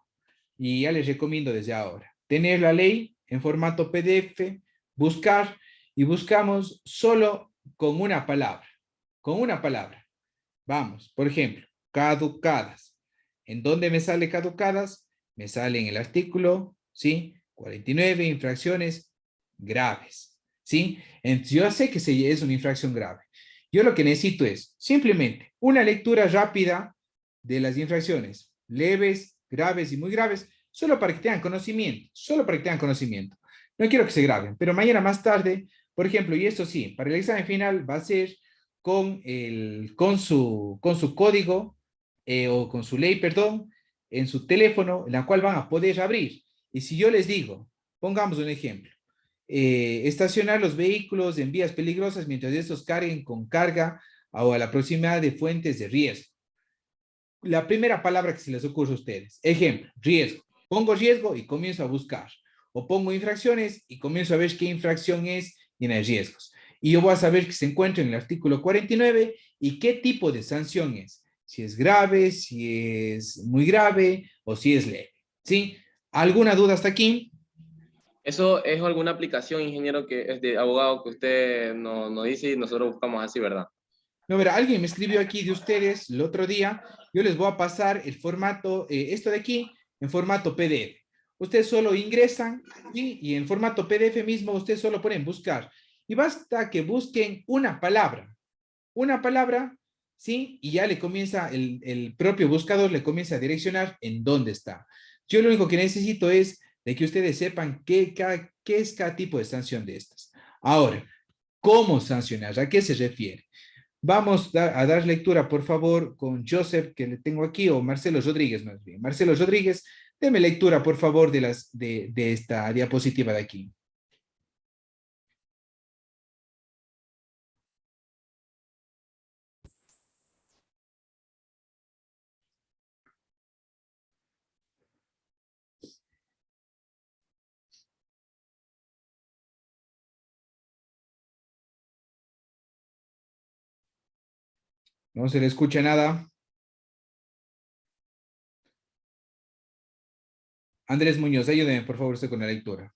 Y ya les recomiendo desde ahora, tener la ley en formato PDF, buscar, y buscamos solo con una palabra. Con una palabra. Vamos, por ejemplo, caducadas. ¿En dónde me sale caducadas? Me sale en el artículo, ¿sí? 49, infracciones graves, ¿sí? Entonces, yo sé que es una infracción grave. Yo lo que necesito es simplemente una lectura rápida de las infracciones leves, graves y muy graves, solo para que tengan conocimiento, solo para que tengan conocimiento. No quiero que se graben, pero mañana más tarde, por ejemplo, y esto sí, para el examen final va a ser con su código o con su ley, perdón, en su teléfono, en la cual van a poder abrir. Y si yo les digo, pongamos un ejemplo, estacionar los vehículos en vías peligrosas mientras estos carguen con carga o a la proximidad de fuentes de riesgo. La primera palabra que se les ocurre a ustedes. Ejemplo, riesgo. Pongo riesgo y comienzo a buscar. O pongo infracciones y comienzo a ver qué infracción es y en riesgos. Y yo voy a saber que se encuentra en el artículo 49 y qué tipo de sanción es. Si es grave, si es muy grave o si es leve. ¿Sí? ¿Alguna duda hasta aquí? Eso es alguna aplicación, ingeniero, que es de abogado que usted no dice y nosotros buscamos así, ¿verdad? No, mira, alguien me escribió aquí de ustedes el otro día. Yo les voy a pasar el formato, esto de aquí, en formato PDF. Ustedes solo ingresan, ¿sí? Y en formato PDF mismo ustedes solo pueden buscar. Y basta que busquen una palabra, ¿sí? Y ya le comienza, el propio buscador le comienza a direccionar en dónde está. Yo lo único que necesito es de que ustedes sepan qué es cada tipo de sanción de estas. Ahora, ¿cómo sancionar? ¿A qué se refiere? Vamos a dar lectura, por favor, con Joseph, que le tengo aquí, o Marcelo Rodríguez, más bien. Marcelo Rodríguez, deme lectura, por favor, de esta diapositiva de aquí. No se le escucha nada. Andrés Muñoz, ayúdeme por favor usted con la lectura.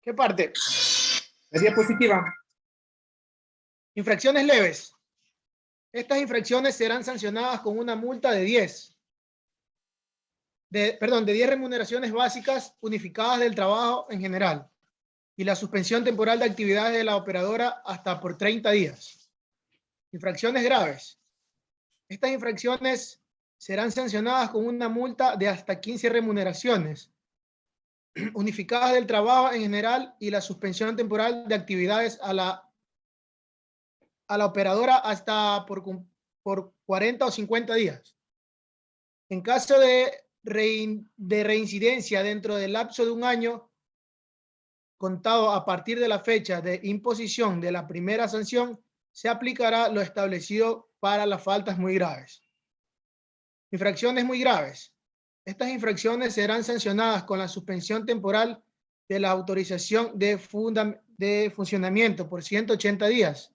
¿Qué parte? La diapositiva. Infracciones leves. Estas infracciones serán sancionadas con una multa de 10. De 10 remuneraciones básicas unificadas del trabajo en general y la suspensión temporal de actividades de la operadora hasta por 30 días. Infracciones graves. Estas infracciones serán sancionadas con una multa de hasta 15 remuneraciones unificadas del trabajo en general y la suspensión temporal de actividades a la operadora hasta por 40 o 50 días. En caso de reincidencia dentro del lapso de un año, contado a partir de la fecha de imposición de la primera sanción, se aplicará lo establecido para las faltas muy graves. Infracciones muy graves. Estas infracciones serán sancionadas con la suspensión temporal de la autorización de funcionamiento por 180 días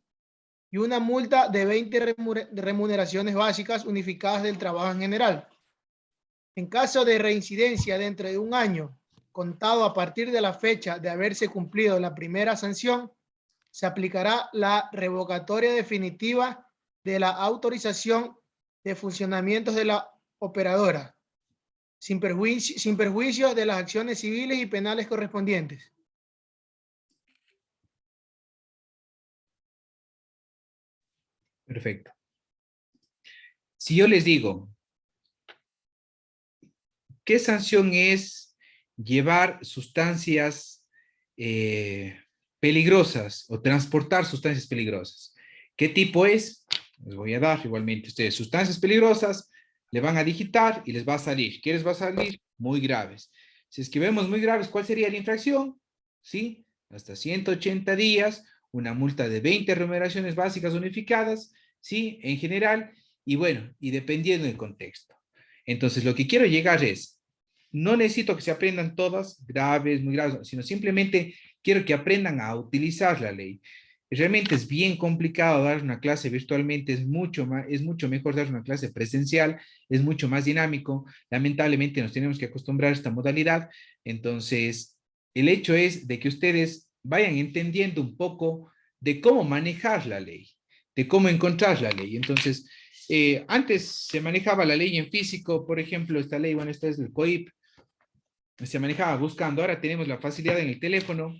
y una multa de 20 remuneraciones básicas unificadas del trabajo en general. En caso de reincidencia dentro de un año, contado a partir de la fecha de haberse cumplido la primera sanción, se aplicará la revocatoria definitiva de la autorización de funcionamientos de la operadora, sin perjuicio de las acciones civiles y penales correspondientes. Perfecto. Si yo les digo, ¿qué sanción es llevar sustancias peligrosas o transportar sustancias peligrosas? ¿Qué tipo es? Les voy a dar igualmente ustedes sustancias peligrosas, le van a digitar y les va a salir. ¿Qué les va a salir? Muy graves. Si es que vemos muy graves, ¿cuál sería la infracción? ¿Sí? Hasta 180 días, una multa de 20 remuneraciones básicas unificadas, ¿sí? En general, y bueno, y dependiendo del contexto. Entonces, lo que quiero llegar es, no necesito que se aprendan todas graves, muy graves, sino simplemente quiero que aprendan a utilizar la ley. Realmente es bien complicado dar una clase virtualmente, es mucho mejor dar una clase presencial, es mucho más dinámico. Lamentablemente nos tenemos que acostumbrar a esta modalidad. Entonces, el hecho es de que ustedes vayan entendiendo un poco de cómo manejar la ley, de cómo encontrar la ley. Entonces, antes se manejaba la ley en físico, por ejemplo, esta ley, bueno, esta es del COIP, se manejaba buscando. Ahora tenemos la facilidad en el teléfono.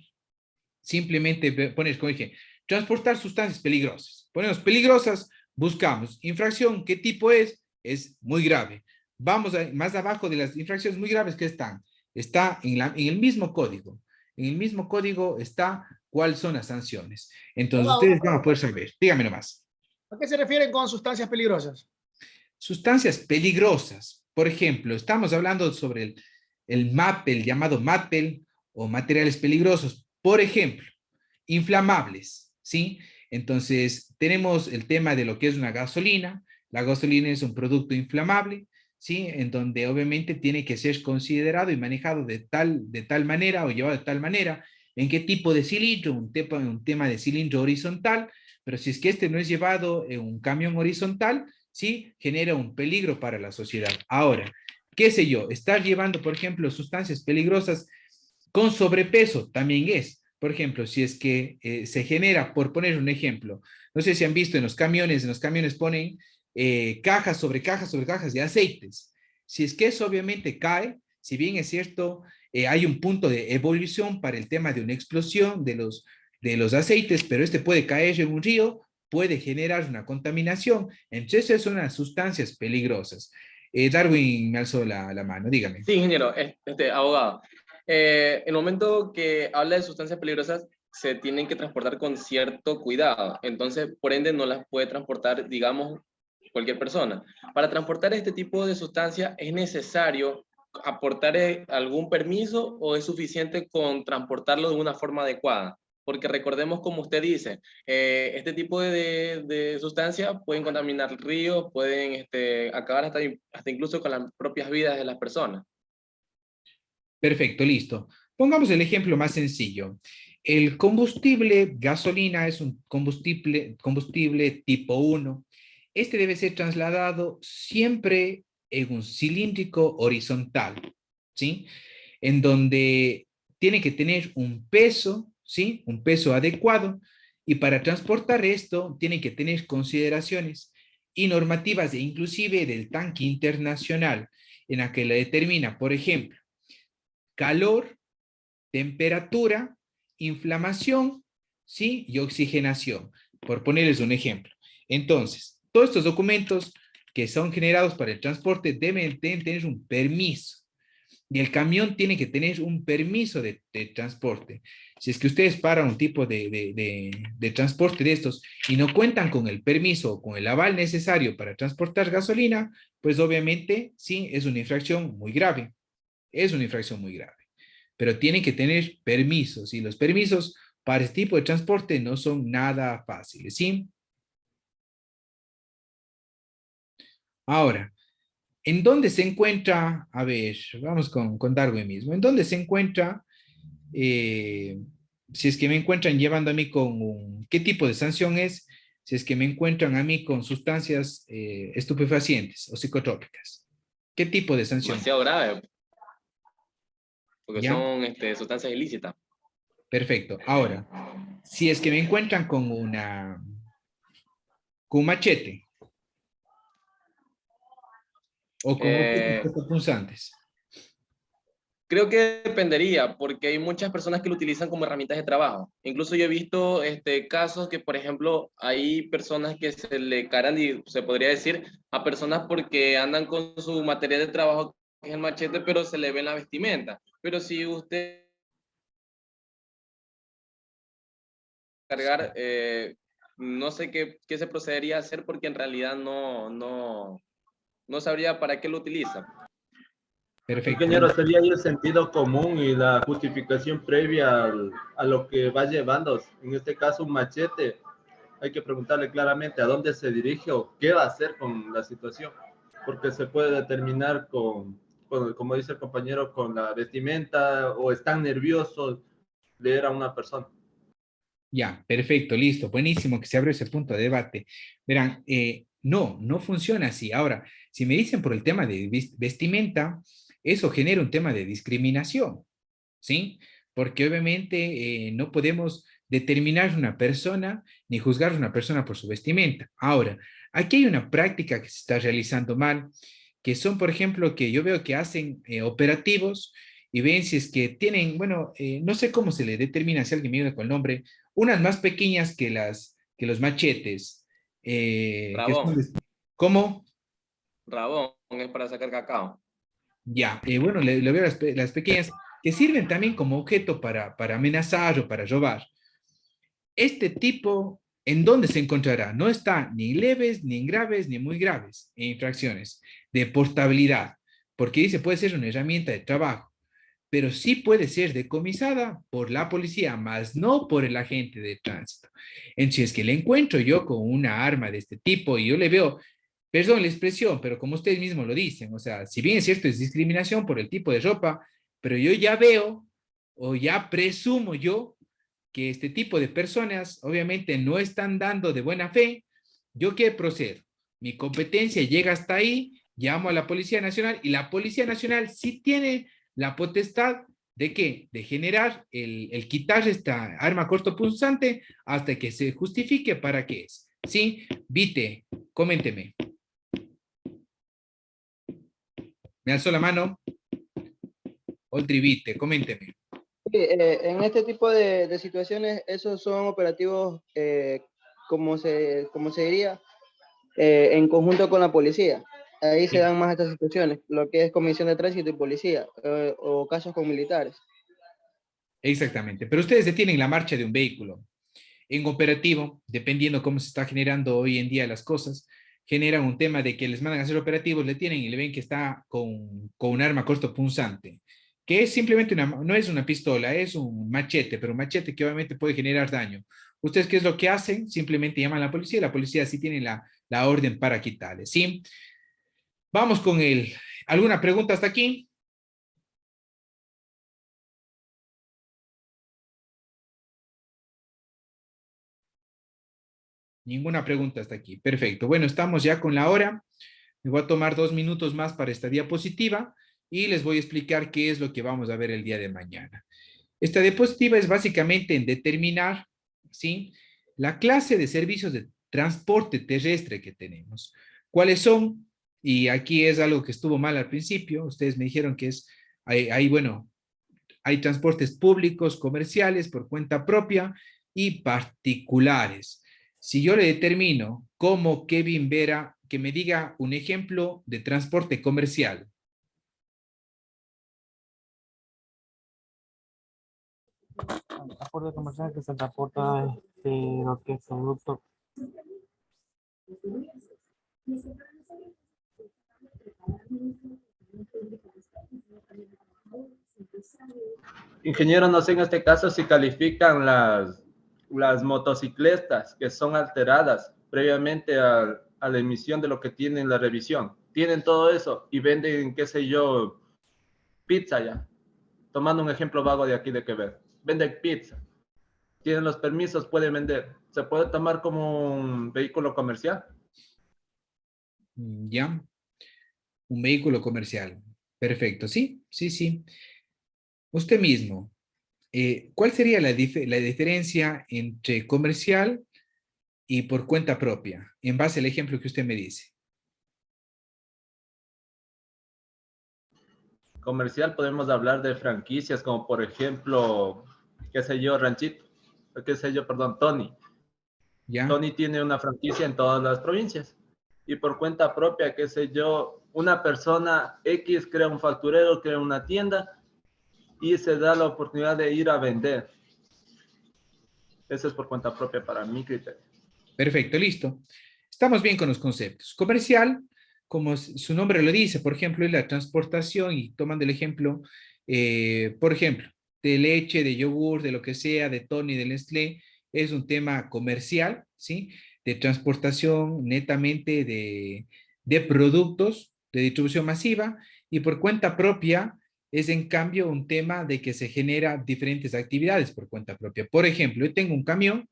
Simplemente pones, como dije, transportar sustancias peligrosas. Ponemos peligrosas, buscamos. Infracción, ¿qué tipo es? Es muy grave. Vamos más abajo de las infracciones muy graves que están. Está en el mismo código. En el mismo código está cuáles son las sanciones. Entonces, ustedes van a poder saber. Dígame nomás. ¿A qué se refieren con sustancias peligrosas? Sustancias peligrosas. Por ejemplo, estamos hablando sobre el MAPEL, llamado MAPEL, o materiales peligrosos. Por ejemplo, inflamables, ¿sí? Entonces, tenemos el tema de lo que es una gasolina. La gasolina es un producto inflamable, ¿sí? En donde obviamente tiene que ser considerado y manejado de tal manera o llevado de tal manera. ¿En qué tipo de cilindro? Un tema de cilindro horizontal, pero si es que este no es llevado en un camión horizontal, ¿sí? Genera un peligro para la sociedad. Ahora, qué sé yo, estar llevando, por ejemplo, sustancias peligrosas con sobrepeso también es. Por ejemplo, si es que se genera, por poner un ejemplo, no sé si han visto en los camiones ponen cajas sobre cajas sobre cajas de aceites. Si es que eso obviamente cae, si bien es cierto, hay un punto de evolución para el tema de una explosión de los aceites, pero este puede caer en un río, puede generar una contaminación. Entonces, esas son las sustancias peligrosas. Darwin me alzó la mano, dígame. Sí, ingeniero, abogado. En el momento que habla de sustancias peligrosas, se tienen que transportar con cierto cuidado. Entonces, por ende, no las puede transportar, digamos, cualquier persona. Para transportar este tipo de sustancias, ¿es necesario aportar algún permiso o es suficiente con transportarlo de una forma adecuada? Porque recordemos, como usted dice, este tipo de sustancias pueden contaminar ríos, pueden acabar hasta incluso con las propias vidas de las personas. Perfecto, listo. Pongamos el ejemplo más sencillo. El combustible gasolina es un combustible tipo 1. Este debe ser trasladado siempre en un cilíndrico horizontal, ¿sí? En donde tiene que tener un peso, ¿sí? Un peso adecuado, y para transportar esto tiene que tener consideraciones y normativas e inclusive del tanque internacional, en la que le determina, por ejemplo, calor, temperatura, inflamación, ¿sí? Y oxigenación, por ponerles un ejemplo. Entonces, todos estos documentos que son generados para el transporte deben tener un permiso. Y el camión tiene que tener un permiso de transporte. Si es que ustedes paran un tipo de transporte de estos y no cuentan con el permiso o con el aval necesario para transportar gasolina, pues obviamente sí, es una infracción muy grave. Es una infracción muy grave. Pero tienen que tener permisos, y los permisos para este tipo de transporte no son nada fáciles, ¿sí? Ahora, ¿en dónde se encuentra? A ver, vamos con Darwin mismo. ¿En dónde se encuentra? Si es que me encuentran llevando a mí con ¿qué tipo de sanción es? Si es que me encuentran a mí con sustancias estupefacientes o psicotrópicas. ¿Qué tipo de sanción? Demasiado grave, porque ¿Ya? son sustancias ilícitas. Perfecto. Ahora, si es que me encuentran con un machete o con objetos punzantes. Creo que dependería, porque hay muchas personas que lo utilizan como herramientas de trabajo. Incluso yo he visto casos que, por ejemplo, hay personas que se le caran, y se podría decir, a personas porque andan con su material de trabajo, que es el machete, pero se le ve en la vestimenta. Pero si usted cargar, no sé qué se procedería a hacer, porque en realidad no sabría para qué lo utiliza. Perfecto. Ingeniero, sería ahí el sentido común y la justificación previa a lo que va llevando. En este caso, un machete. Hay que preguntarle claramente a dónde se dirige o qué va a hacer con la situación, porque se puede determinar como dice el compañero, con la vestimenta, o están nerviosos, leer a una persona. Ya, perfecto, listo, buenísimo que se abre ese punto de debate. Verán, no funciona así. Ahora, si me dicen por el tema de vestimenta, eso genera un tema de discriminación, ¿sí? Porque obviamente no podemos determinar una persona ni juzgar a una persona por su vestimenta. Ahora, aquí hay una práctica que se está realizando mal, que son, por ejemplo, que yo veo que hacen operativos y ven si es que tienen, bueno, no sé cómo se le determina, si alguien me ayuda con el nombre, unas más pequeñas que los machetes. Rabón. ¿Cómo? Rabón es para sacar cacao. Ya, bueno, le veo las pequeñas que sirven también como objeto para amenazar o para robar. Este tipo, ¿en dónde se encontrará? No está ni leves, ni en graves, ni muy graves en infracciones de portabilidad, porque dice puede ser una herramienta de trabajo, pero sí puede ser decomisada por la policía, más no por el agente de tránsito. Entonces, si es que le encuentro yo con una arma de este tipo y yo le veo, perdón la expresión, pero como ustedes mismos lo dicen, o sea, si bien es cierto, es discriminación por el tipo de ropa, pero yo ya veo o ya presumo yo que este tipo de personas obviamente no están dando de buena fe. ¿Yo qué procedo? Mi competencia llega hasta ahí, llamo a la Policía Nacional, y la Policía Nacional sí tiene la potestad de qué? De generar el quitar esta arma cortopunzante hasta que se justifique para qué es. ¿Sí? Vite, coménteme. Me alzó la mano. Oltri, Vite, coménteme. Sí, en este tipo de situaciones, esos son operativos, como se diría, en conjunto con la policía. Ahí se dan más estas situaciones, lo que es comisión de tránsito y policía, o casos con militares. Exactamente, pero ustedes detienen la marcha de un vehículo. En operativo, dependiendo cómo se está generando hoy en día las cosas, generan un tema de que les mandan a hacer operativos, le tienen y le ven que está con un arma cortopunzante, que es simplemente no es una pistola, es un machete, pero un machete que obviamente puede generar daño. ¿Ustedes qué es lo que hacen? Simplemente llaman a la policía, y la policía sí tiene la orden para quitarle, ¿sí? Vamos con ¿alguna pregunta hasta aquí? Ninguna pregunta hasta aquí. Perfecto. Bueno, estamos ya con la hora. Me voy a tomar 2 minutos más para esta diapositiva y les voy a explicar qué es lo que vamos a ver el día de mañana. Esta diapositiva es básicamente en determinar, ¿sí?, la clase de servicios de transporte terrestre que tenemos. ¿Cuáles son? Y aquí es algo que estuvo mal al principio. Ustedes me dijeron que hay transportes públicos, comerciales, por cuenta propia y particulares. Si yo le determino como Kevin Vera, que me diga un ejemplo de transporte comercial. El transporte comercial que se transporta lo que es producto. Ingeniero, no sé en este caso si califican las motocicletas que son alteradas previamente a la emisión de lo que tienen la revisión. Tienen todo eso y venden, qué sé yo, pizza ya. Tomando un ejemplo vago de aquí de Quebec. Venden pizza. Tienen los permisos, pueden vender. ¿Se puede tomar como un vehículo comercial? Ya. Un vehículo comercial. Perfecto. Sí, sí, sí. Usted mismo. ¿Cuál sería la diferencia entre comercial y por cuenta propia, en base al ejemplo que usted me dice? Comercial podemos hablar de franquicias como por ejemplo, qué sé yo, Ranchito, qué sé yo, perdón, Tony. ¿Ya? Tony tiene una franquicia en todas las provincias. Y por cuenta propia, qué sé yo, una persona X crea un facturero, crea una tienda y se da la oportunidad de ir a vender. Eso es por cuenta propia para mi criterio. Perfecto, listo. Estamos bien con los conceptos. Comercial, como su nombre lo dice, por ejemplo, es la transportación, y tomando el ejemplo, por ejemplo, de leche, de yogur, de lo que sea, de Tony, de Nestlé, es un tema comercial, ¿sí? De transportación netamente de productos de distribución masiva, y por cuenta propia es en cambio un tema de que se genera diferentes actividades por cuenta propia. Por ejemplo, yo tengo un camión,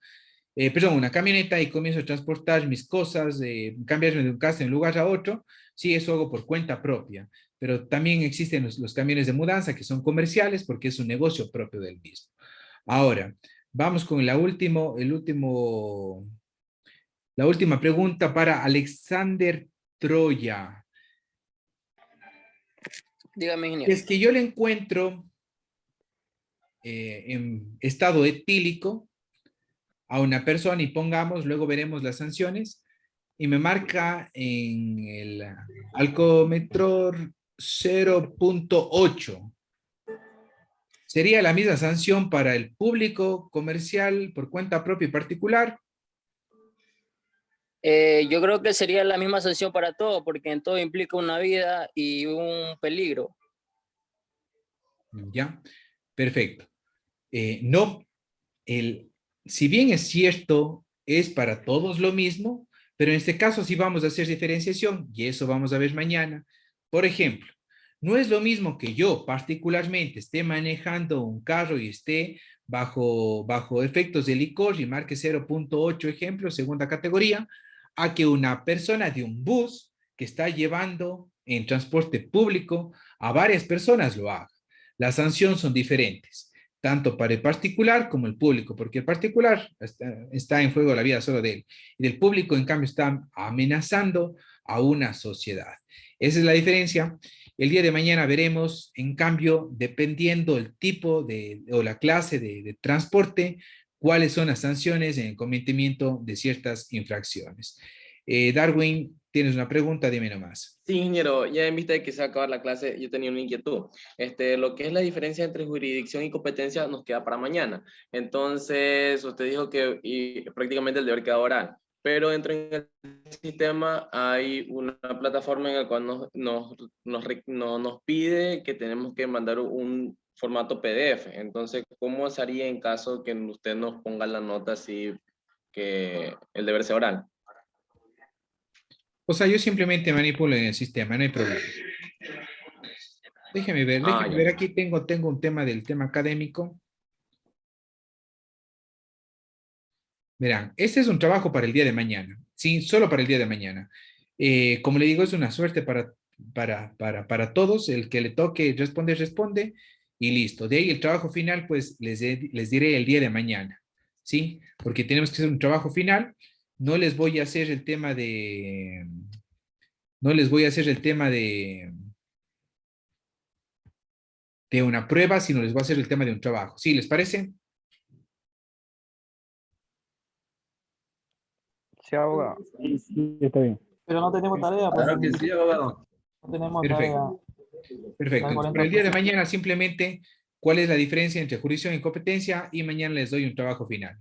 una camioneta, y comienzo a transportar mis cosas, cambiarme de un casa de un lugar a otro. Sí, eso hago por cuenta propia, pero también existen los camiones de mudanza que son comerciales porque es un negocio propio del mismo. Ahora, vamos con la última pregunta para Alexander Troya. Dígame, ingeniero. Es que yo le encuentro en estado etílico a una persona, y pongamos, luego veremos las sanciones, y me marca en el alcoholmetro 0.8. ¿Sería la misma sanción para el público, comercial, por cuenta propia y particular? Yo creo que sería la misma sanción para todo, porque en todo implica una vida y un peligro. Ya, perfecto. No, si bien es cierto, es para todos lo mismo, pero en este caso sí vamos a hacer diferenciación, y eso vamos a ver mañana. Por ejemplo, no es lo mismo que yo particularmente esté manejando un carro y esté bajo efectos de licor y marque 0.8 ejemplo, segunda categoría, a que una persona de un bus que está llevando en transporte público a varias personas lo haga. Las sanciones son diferentes, tanto para el particular como el público, porque el particular está en juego la vida solo de él, y del público, en cambio, está amenazando a una sociedad. Esa es la diferencia. El día de mañana veremos, en cambio, dependiendo el tipo o la clase de transporte, cuáles son las sanciones en el cometimiento de ciertas infracciones. Darwin, tienes una pregunta, dime nomás. Sí, ingeniero, ya en vista de que se va a acabar la clase, yo tenía una inquietud. Lo que es la diferencia entre jurisdicción y competencia nos queda para mañana. Entonces, usted dijo que prácticamente el deber queda oral, pero dentro del sistema hay una plataforma en la cual nos pide que tenemos que mandar un formato PDF. Entonces, ¿cómo se haría en caso que usted nos ponga la nota así que el deber sea oral? O sea, yo simplemente manipulo en el sistema, no hay problema. Déjeme ver, aquí tengo un tema del tema académico. Verán, este es un trabajo para el día de mañana, sí, solo para el día de mañana. Como le digo, es una suerte para todos. El que le toque responde, responde y listo. De ahí el trabajo final, pues les diré el día de mañana, ¿sí? Porque tenemos que hacer un trabajo final. No les voy a hacer el tema de... No les voy a hacer el tema de una prueba, sino les voy a hacer el tema de un trabajo. ¿Sí? ¿Les parece? Sí, abogado. Sí, está bien. Pero no tenemos tarea, pues. Claro que sí, abogado. No tenemos Perfecto. tarea. Perfecto. Las Entonces, 40 para el día de personas. mañana, simplemente, ¿cuál es la diferencia entre jurisdicción y competencia? Y mañana les doy un trabajo final.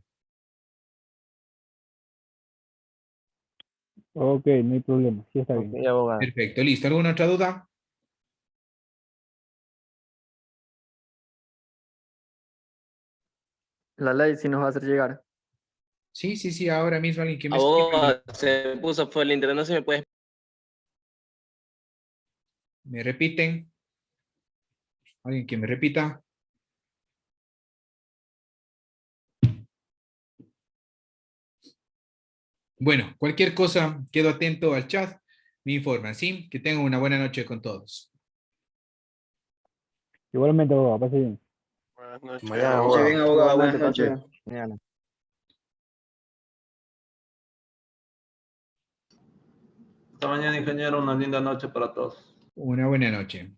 Ok, no hay problema. Sí, está bien. Ok, abogado. Perfecto, listo. ¿Alguna otra duda? La ley sí nos va a hacer llegar. Sí, sí, sí, ahora mismo alguien que me Abogado, se puso por el internet, no se me puede. ¿Me repiten? ¿Alguien que me repita? Bueno, cualquier cosa, quedo atento al chat, me informan, ¿sí? Que tengan una buena noche con todos. Igualmente, abogado, pase bien. Buenas noches. Mañana, Abogado. Pase bien, abogado. Buenas Igualmente, pase noches. bien. Mañana. Hasta mañana, ingeniero. Una linda noche para todos. Una buena noche.